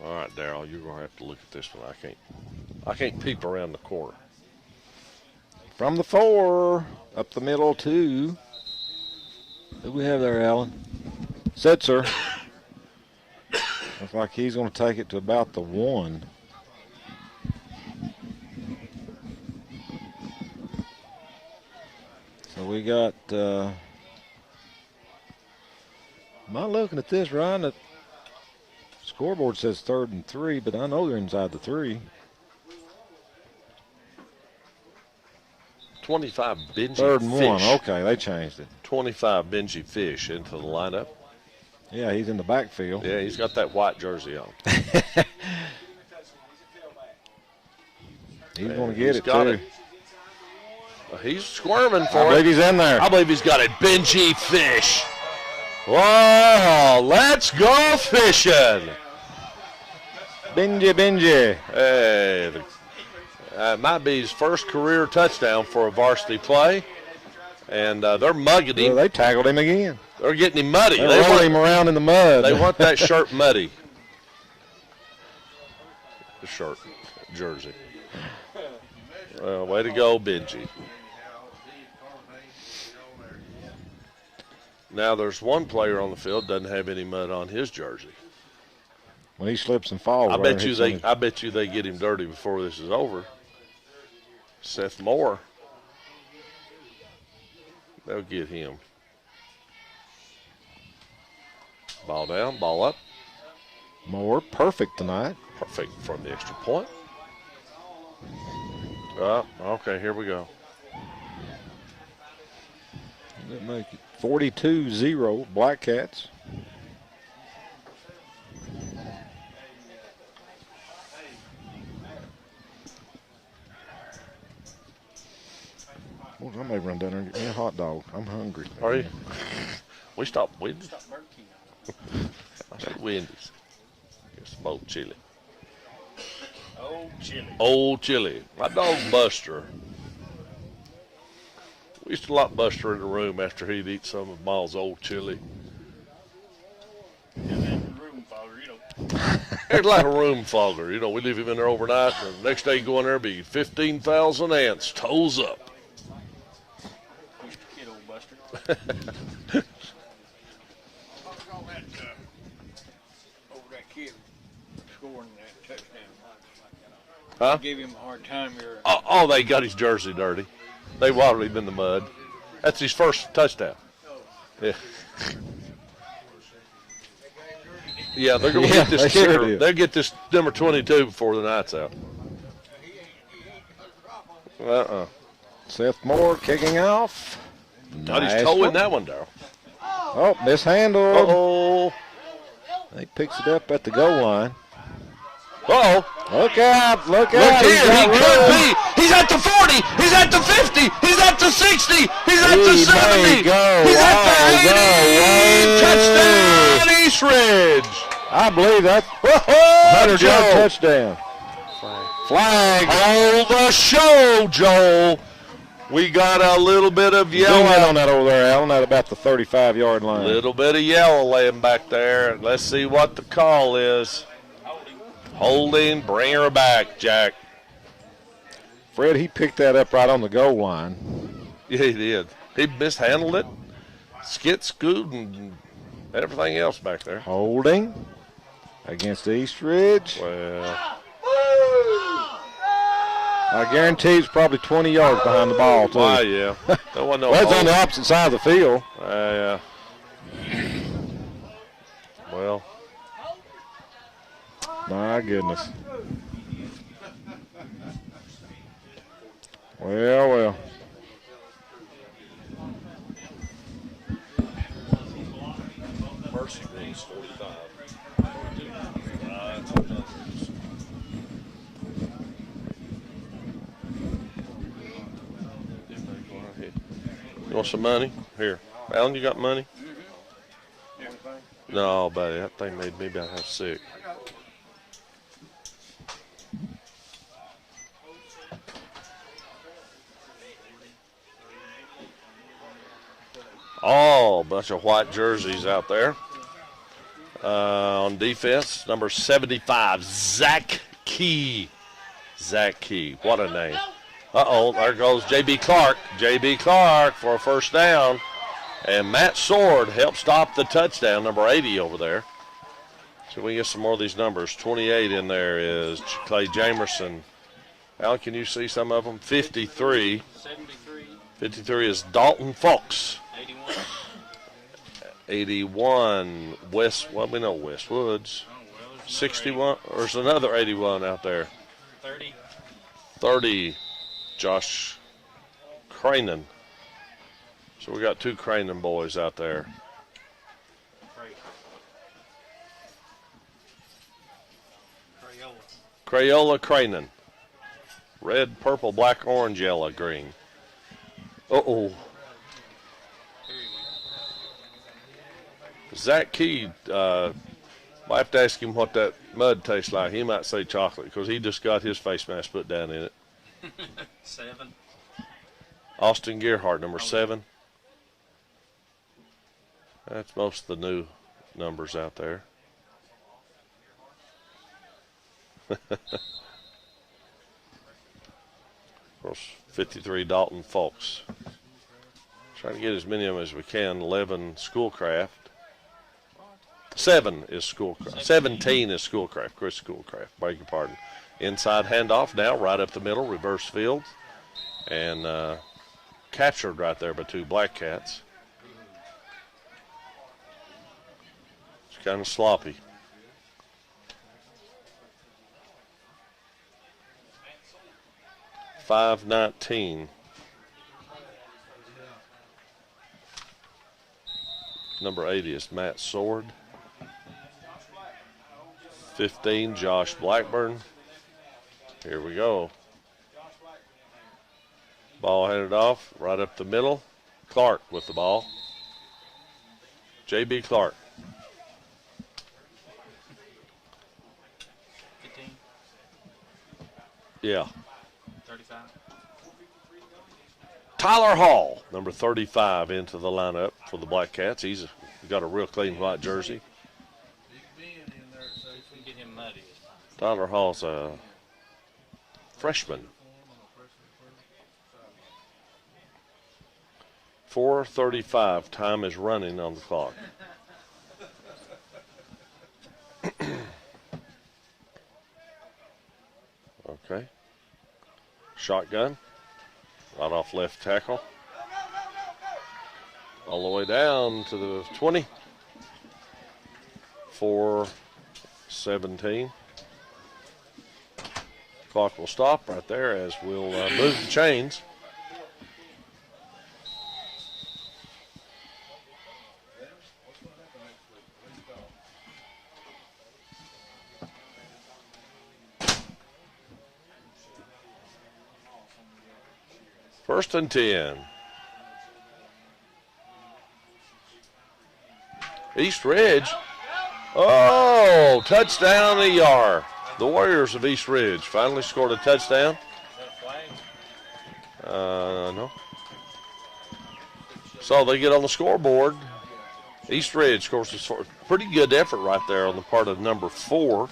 All right, Darryl, you're going to have to look at this one. I can't peep around the corner. From the 4, up the middle, 2. Who do we have there, Alan? Setzer. Looks like he's going to take it to about the 1. So we got, am I looking at this, Ryan? The scoreboard says 3rd and 3, but I know they're inside the 3. 25 Benji 3rd and Fish. 1. Okay, they changed it. 25 Benji Fish into the lineup. Yeah, he's in the backfield. Yeah, he's got that white jersey on. He's going to get it, got too. it. He's squirming I for believe it. he's in there. I believe he's got it. Benji Fish. Whoa, let's go fishing. Benji. Hey, it might be his first career touchdown for a varsity play. And they're mugging him. Well, they tackled him again. They're getting him muddy. They rolled him around in the mud. They want that shirt muddy. The shirt, jersey. Well, way to go, Benji. Now there's one player on the field doesn't have any mud on his jersey. when he slips and falls. I bet you they get him dirty before this is over. Seth Moore. They'll get him. Ball down, ball up. Moore, perfect tonight. Perfect from the extra point. Okay, here we go. That make it 42-0 Black Cats. Well, I may run down there and get me a hot dog. I'm hungry. Are you? We stopped Wendy's. I said Wendy's. Get some old chili. Old chili. Old chili. My dog Buster. We used to lock Buster in the room after he'd eat some of Miles' old chili. It's like a room fogger. You know, we leave him in there overnight, and the next day you go in there, be 15,000 ants, toes up. Used to kid old Buster. Over that kid scoring that touchdown. Huh? Gave him a hard time here. Oh, they got his jersey dirty. They waddled him in the mud. That's his first touchdown. Yeah. Yeah, they're going to get this sure kicker. do. They'll get this number 22 before the night's out. Seth Moore kicking off. Got his Nice toe in one. that one, Darryl. Oh, mishandled. Uh-oh. He picks it up at the goal line. Uh-oh. Look out, look Look out. here, he got could room. be. He's at the 40. He's at the 50. He's at the 60. He's at the He 70. may go. He's at Oh, the 80. Touchdown, East Ridge. I believe that. Whoa, 100-yard Joe. touchdown. Flag. Hold the show, Joel. We got a little bit of Zoom in yellow. on that over there, Alan, at about the 35-yard line. Little bit of yellow laying back there. Let's see what the call is. Holding, bring her back, Jack. Fred, he picked that up right on the goal line. Yeah, he did. He mishandled it. Skit, scoot, and everything else back there. Holding against East Ridge. Well, I guarantee he's probably 20 yards behind the ball, too. why, yeah. That wasn't no Well, it's on hold. the opposite side of the field. Yeah. Well, My goodness. Well. Mercy rules 45. You want some money? Here. Alan, you got money? No, buddy. That thing made me about half sick. Oh, a bunch of white jerseys out there. On defense, number 75, Zach Key. Zach Key. What a name. Uh-oh, there goes J.B. Clark. J.B. Clark for a first down. And Matt Sword helped stop the touchdown, number 80 over there. So we get some more of these numbers. 28 in there is Clay Jamerson. Al, can you see some of them? 53. 73. 53 is Dalton Fox. 81. 81, we know Westwoods. 61, there's another 81 out there. 30. 30, Josh Cranen. So we got two Cranen boys out there. Crayola Cranen. Red, purple, black, orange, yellow, green. Uh-oh. Zach Key, I have to ask him what that mud tastes like. He might say chocolate because he just got his face mask put down in it. 7. Austin Gerhardt, number 7. That's most of the new numbers out there. Of course, 53 Dalton Folks. Trying to get as many of them as we can. 11 Schoolcraft. 7 is Schoolcraft. 17 is Schoolcraft. Chris Schoolcraft. Beg your pardon. Inside handoff now, right up the middle, reverse field. And captured right there by 2 Black Cats. It's kind of sloppy. $5.19. Number 80 is Matt Sword. 15, Josh Blackburn. Here we go. Ball handed off right up the middle. Clark with the ball. J.B. Clark. 15. Yeah. 35. Tyler Hall, number 35, into the lineup for the Black Cats. He's got a real clean white jersey. We get him muddy. Tyler Hall's a freshman. 4:35. Time is running on the clock. Okay. Shotgun. Right off left tackle. All the way down to the 20. 4:17. Clock will stop right there as we'll move the chains. First and 10. East Ridge. Oh, touchdown ER. The Warriors of East Ridge finally scored a touchdown. Is that a flag? No. So they get on the scoreboard. East Ridge, of course, is pretty good effort right there on the part of number 4.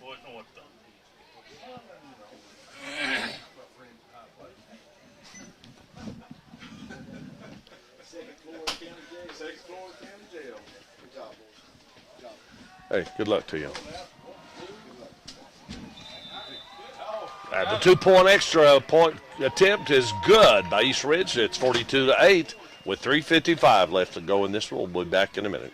Boy, what the? Hey, good luck to you. The 2-point extra point attempt is good by East Ridge. It's 42-8 with 3:55 left to go in this one. We'll be back in a minute.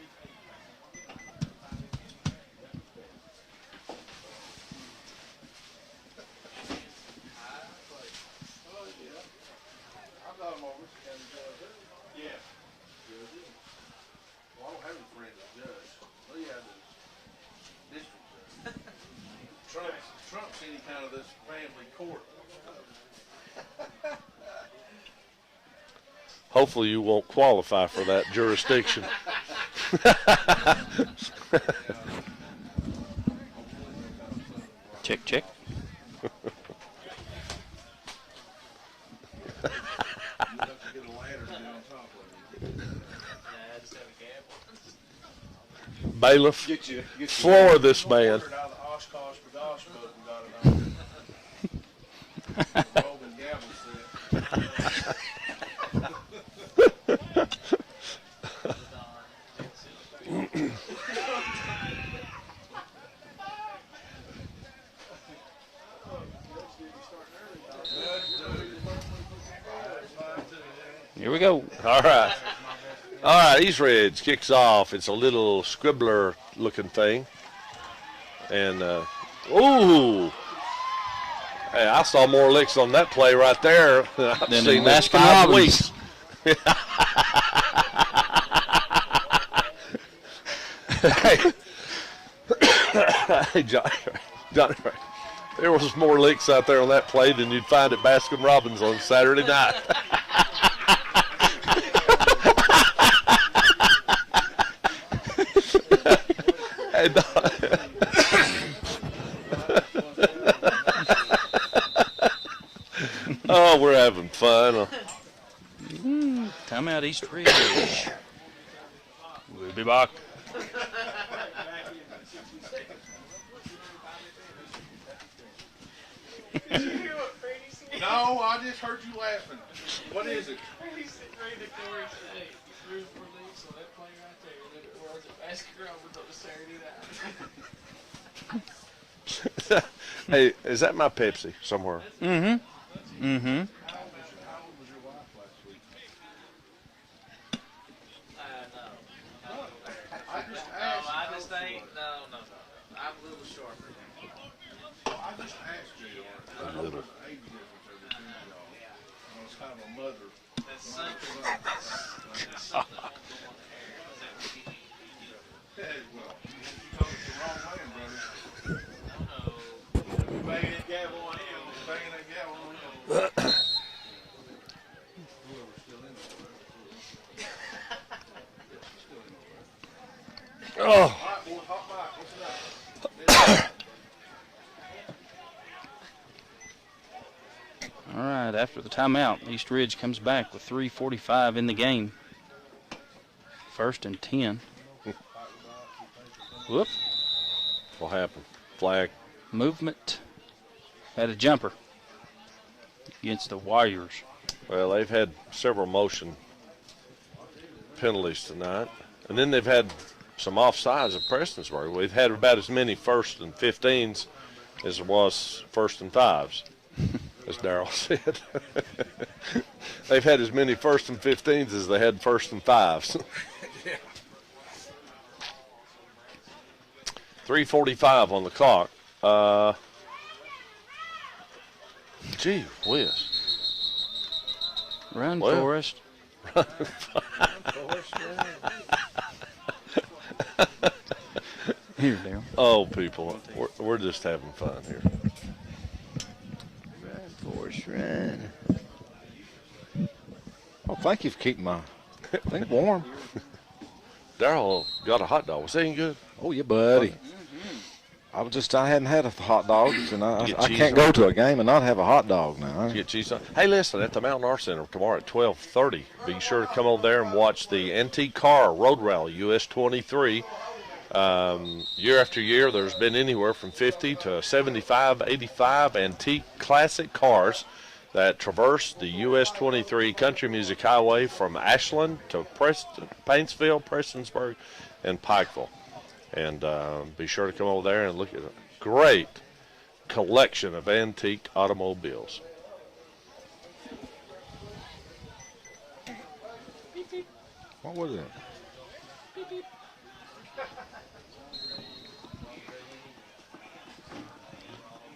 Trump's any kind of this family court. Hopefully you won't qualify for that jurisdiction. Check, check. Bailiff, floor this man. Here we go. All right. All right, East Ridge kicks off. It's a little scribbler looking thing. And, ooh. Hey, I saw more licks on that play right there than I've Then seen in Baskin 5 Robbins. weeks. Hey, Johnny, there was more licks out there on that play than you'd find at Baskin Robbins on Saturday night. Oh, we're having fun. Time Timeout, East Ridge. We'll be back. No, I just heard you laughing. What is it? Hey, is that my Pepsi somewhere? Mm-hmm. Mm-hmm. I'm a little shorter. I just asked you. I know there's an age difference over two of y'all. I was kind of a mother. That's something. That's something. Hey, well, you told us the wrong man, brother. Banging that gavel on him. Banging that gavel on him. Whoever's still in there, right? Oh. All right, boy, hop back. What's it up? All right, after the timeout, East Ridge comes back with 3:45 in the game. 1st and 10. Whoop. What happened? Flag. Movement. Had a jumper against the Warriors. Well, they've had several motion penalties tonight. And then they've had some offsides at Prestonsburg. We've had about as many 1st and 15s as there was 1st and 5s, as Darryl said. They've had as many 1st and 15s as they had 1st and 5s. 3:45 on the clock. Gee whiz. Run, Well. Forrest. Here, Darryl. Oh, people, we're just having fun here. Forrest, run. Oh, thank you for keeping my thing warm. Darryl got a hot dog. Was that any good? Oh, yeah, buddy. I hadn't had a hot dogs, and I Get cheese can't on go it? to a game and not have a hot dog now. Get cheese on. Hey, listen, at the Mountain Arts Center tomorrow at 12:30, be sure to come over there and watch the Antique Car Road Rally US 23. Year after year, there's been anywhere from 50 to 75, 85 antique classic cars that traverse the US 23 Country Music Highway from Ashland to Paintsville, Prestonsburg, and Pikeville. And be sure to come over there and look at a great collection of antique automobiles. What was it?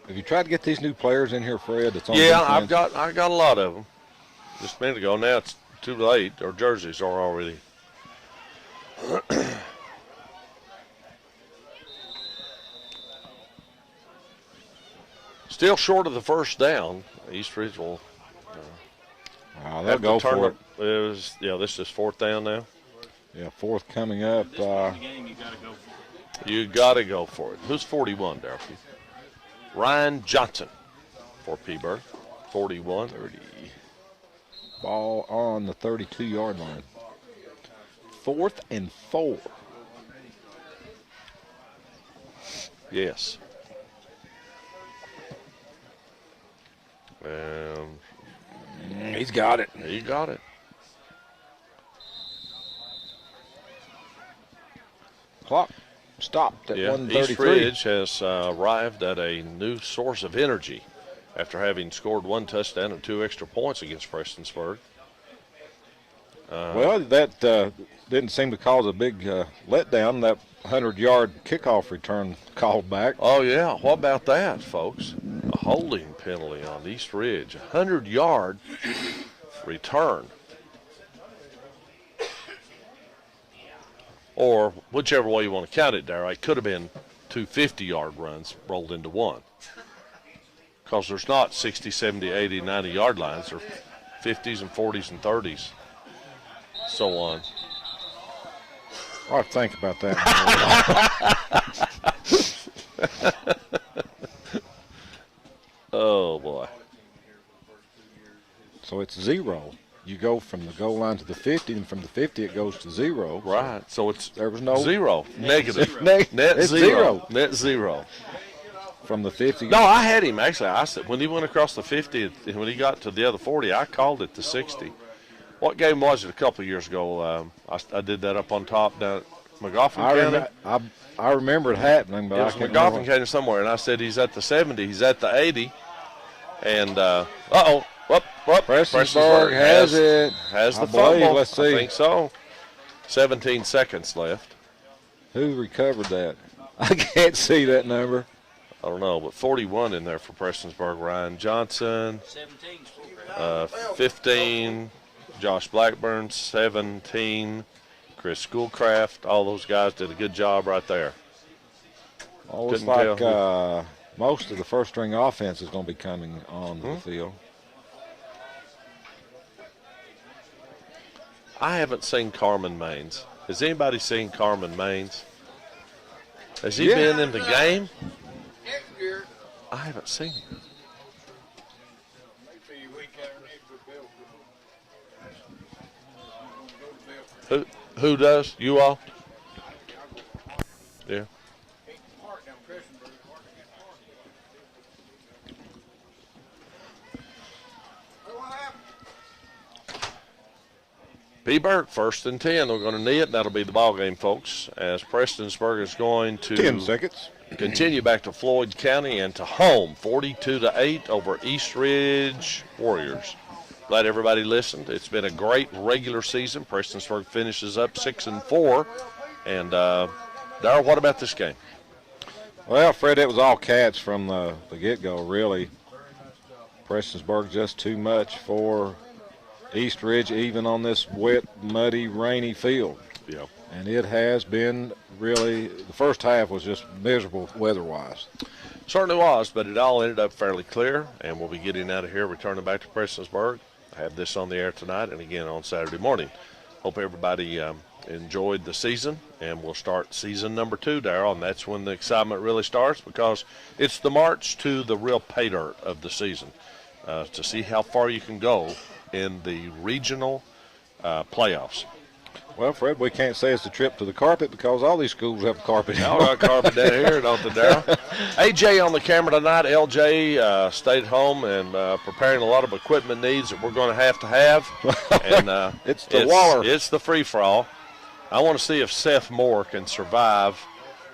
Have you tried to get these new players in here, Fred? That's on Yeah, defense? I got a lot of them. Just a minute ago. Now it's too late. Our jerseys are already. Still short of the first down. East Ridge will They'll have go to turn for it. This is 4th down now. Yeah, 4th coming up. You got to go for it. Who's 41, Darryl? Ryan Johnson for Peaburg. 41. 30. Ball on the 32-yard line. 4th and 4. Yes. He's got it. He got it. Clock stopped at Yeah, 1:33. East Ridge has arrived at a new source of energy after having scored 1 touchdown and 2 extra points against Prestonsburg. Well, that didn't seem to cause a big letdown. That 100-yard kickoff return called back. Oh, yeah. What about that, folks? A holding penalty on East Ridge. 100-yard return. Or whichever way you want to count it, Darryl, it could have been 2 50-yard runs rolled into one. Because there's not 60, 70, 80, 90-yard lines. They're 50s and 40s and 30s, so on. I'll have to think about that. Oh, boy. So it's 0. you go from the goal line to the 50, and from the 50 it goes to 0. Right. So it's There was no zero. Negative. Net Net zero. zero. Net zero. From the 50. No, I had him actually. I said when he went across the 50, when he got to the other 40, I called it the 60. What game was it a couple of years ago? I did that up on top down at McGoffin County. I remember it happening, but It I was can't McGoffin remember. County somewhere, and I said he's at the 70, he's at the 80, and whoop. Prestonsburg has it. Has the I believe. fumble. Let's see. I think so. 17 seconds left. Who recovered that? I can't see that number. I don't know, but 41 in there for Prestonsburg. Ryan Johnson, 15. Josh Blackburn, 17. Chris Schoolcraft. All those guys did a good job right there. Oh, it's Couldn't like most of the first string offense is going to be coming on the field. I haven't seen Carmen Maines. Has anybody seen Carmen Maines? Has he been in the game? Next year, I haven't seen him. they see you week after next with Bill. Go to Bill. Who does? You all? Yeah. Ain't Park down Prestonsburg, Park against Park. What happened? P. Burke, 1st and 10. We're going to knee it. That'll be the ball game, folks, as Prestonsburg is going to 10 seconds. continue back to Floyd County and to home, 42-8 over East Ridge Warriors. Glad everybody listened. It's been a great regular season. Prestonsburg finishes up 6-4. And Darryl, what about this game? Well, Fred, it was all cats from the get-go, really. Prestonsburg just too much for East Ridge, even on this wet, muddy, rainy field. Yeah. And it has been really, the first half was just miserable weather-wise. Certainly was, but it all ended up fairly clear, and we'll be getting out of here, returning back to Prestonsburg. I have this on the air tonight and again on Saturday morning. Hope everybody enjoyed the season, and we'll start season number 2, Darryl, and that's when the excitement really starts because it's the march to the real pay dirt of the season to see how far you can go in the regional playoffs. Well, Fred, we can't say it's a trip to the carpet because all these schools have carpet. Y'all got carpet down here, don't they, Darryl? AJ on the camera tonight. LJ stayed home and preparing a lot of equipment needs that we're going to have. And It's the Waller. It's the free-for-all. I want to see if Seth Moore can survive.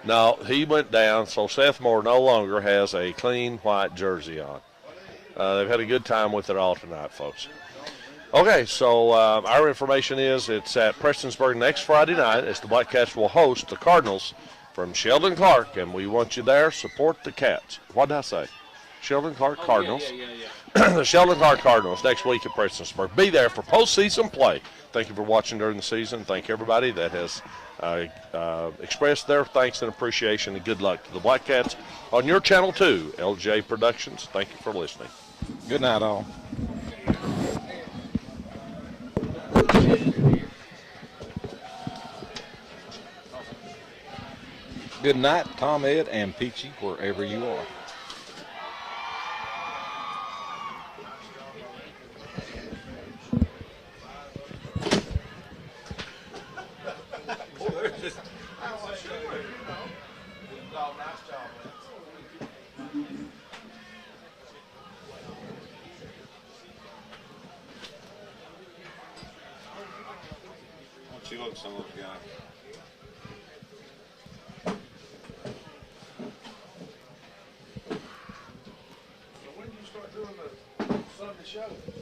No, he went down, so Seth Moore no longer has a clean white jersey on. They've had a good time with it all tonight, folks. Okay, so our information is it's at Prestonsburg next Friday night as the Black Cats will host the Cardinals from Sheldon Clark, and we want you there. Support the Cats. What did I say? Sheldon Clark Cardinals. The Sheldon Clark Cardinals next week at Prestonsburg. Be there for postseason play. Thank you for watching during the season. Thank everybody that has expressed their thanks and appreciation, and good luck to the Black Cats on your channel 2, LJ Productions. Thank you for listening. Good night, all. Good night, Tom, Ed, and Peachy, wherever you are. She looks some of those guys. So when do you start doing the Sunday show?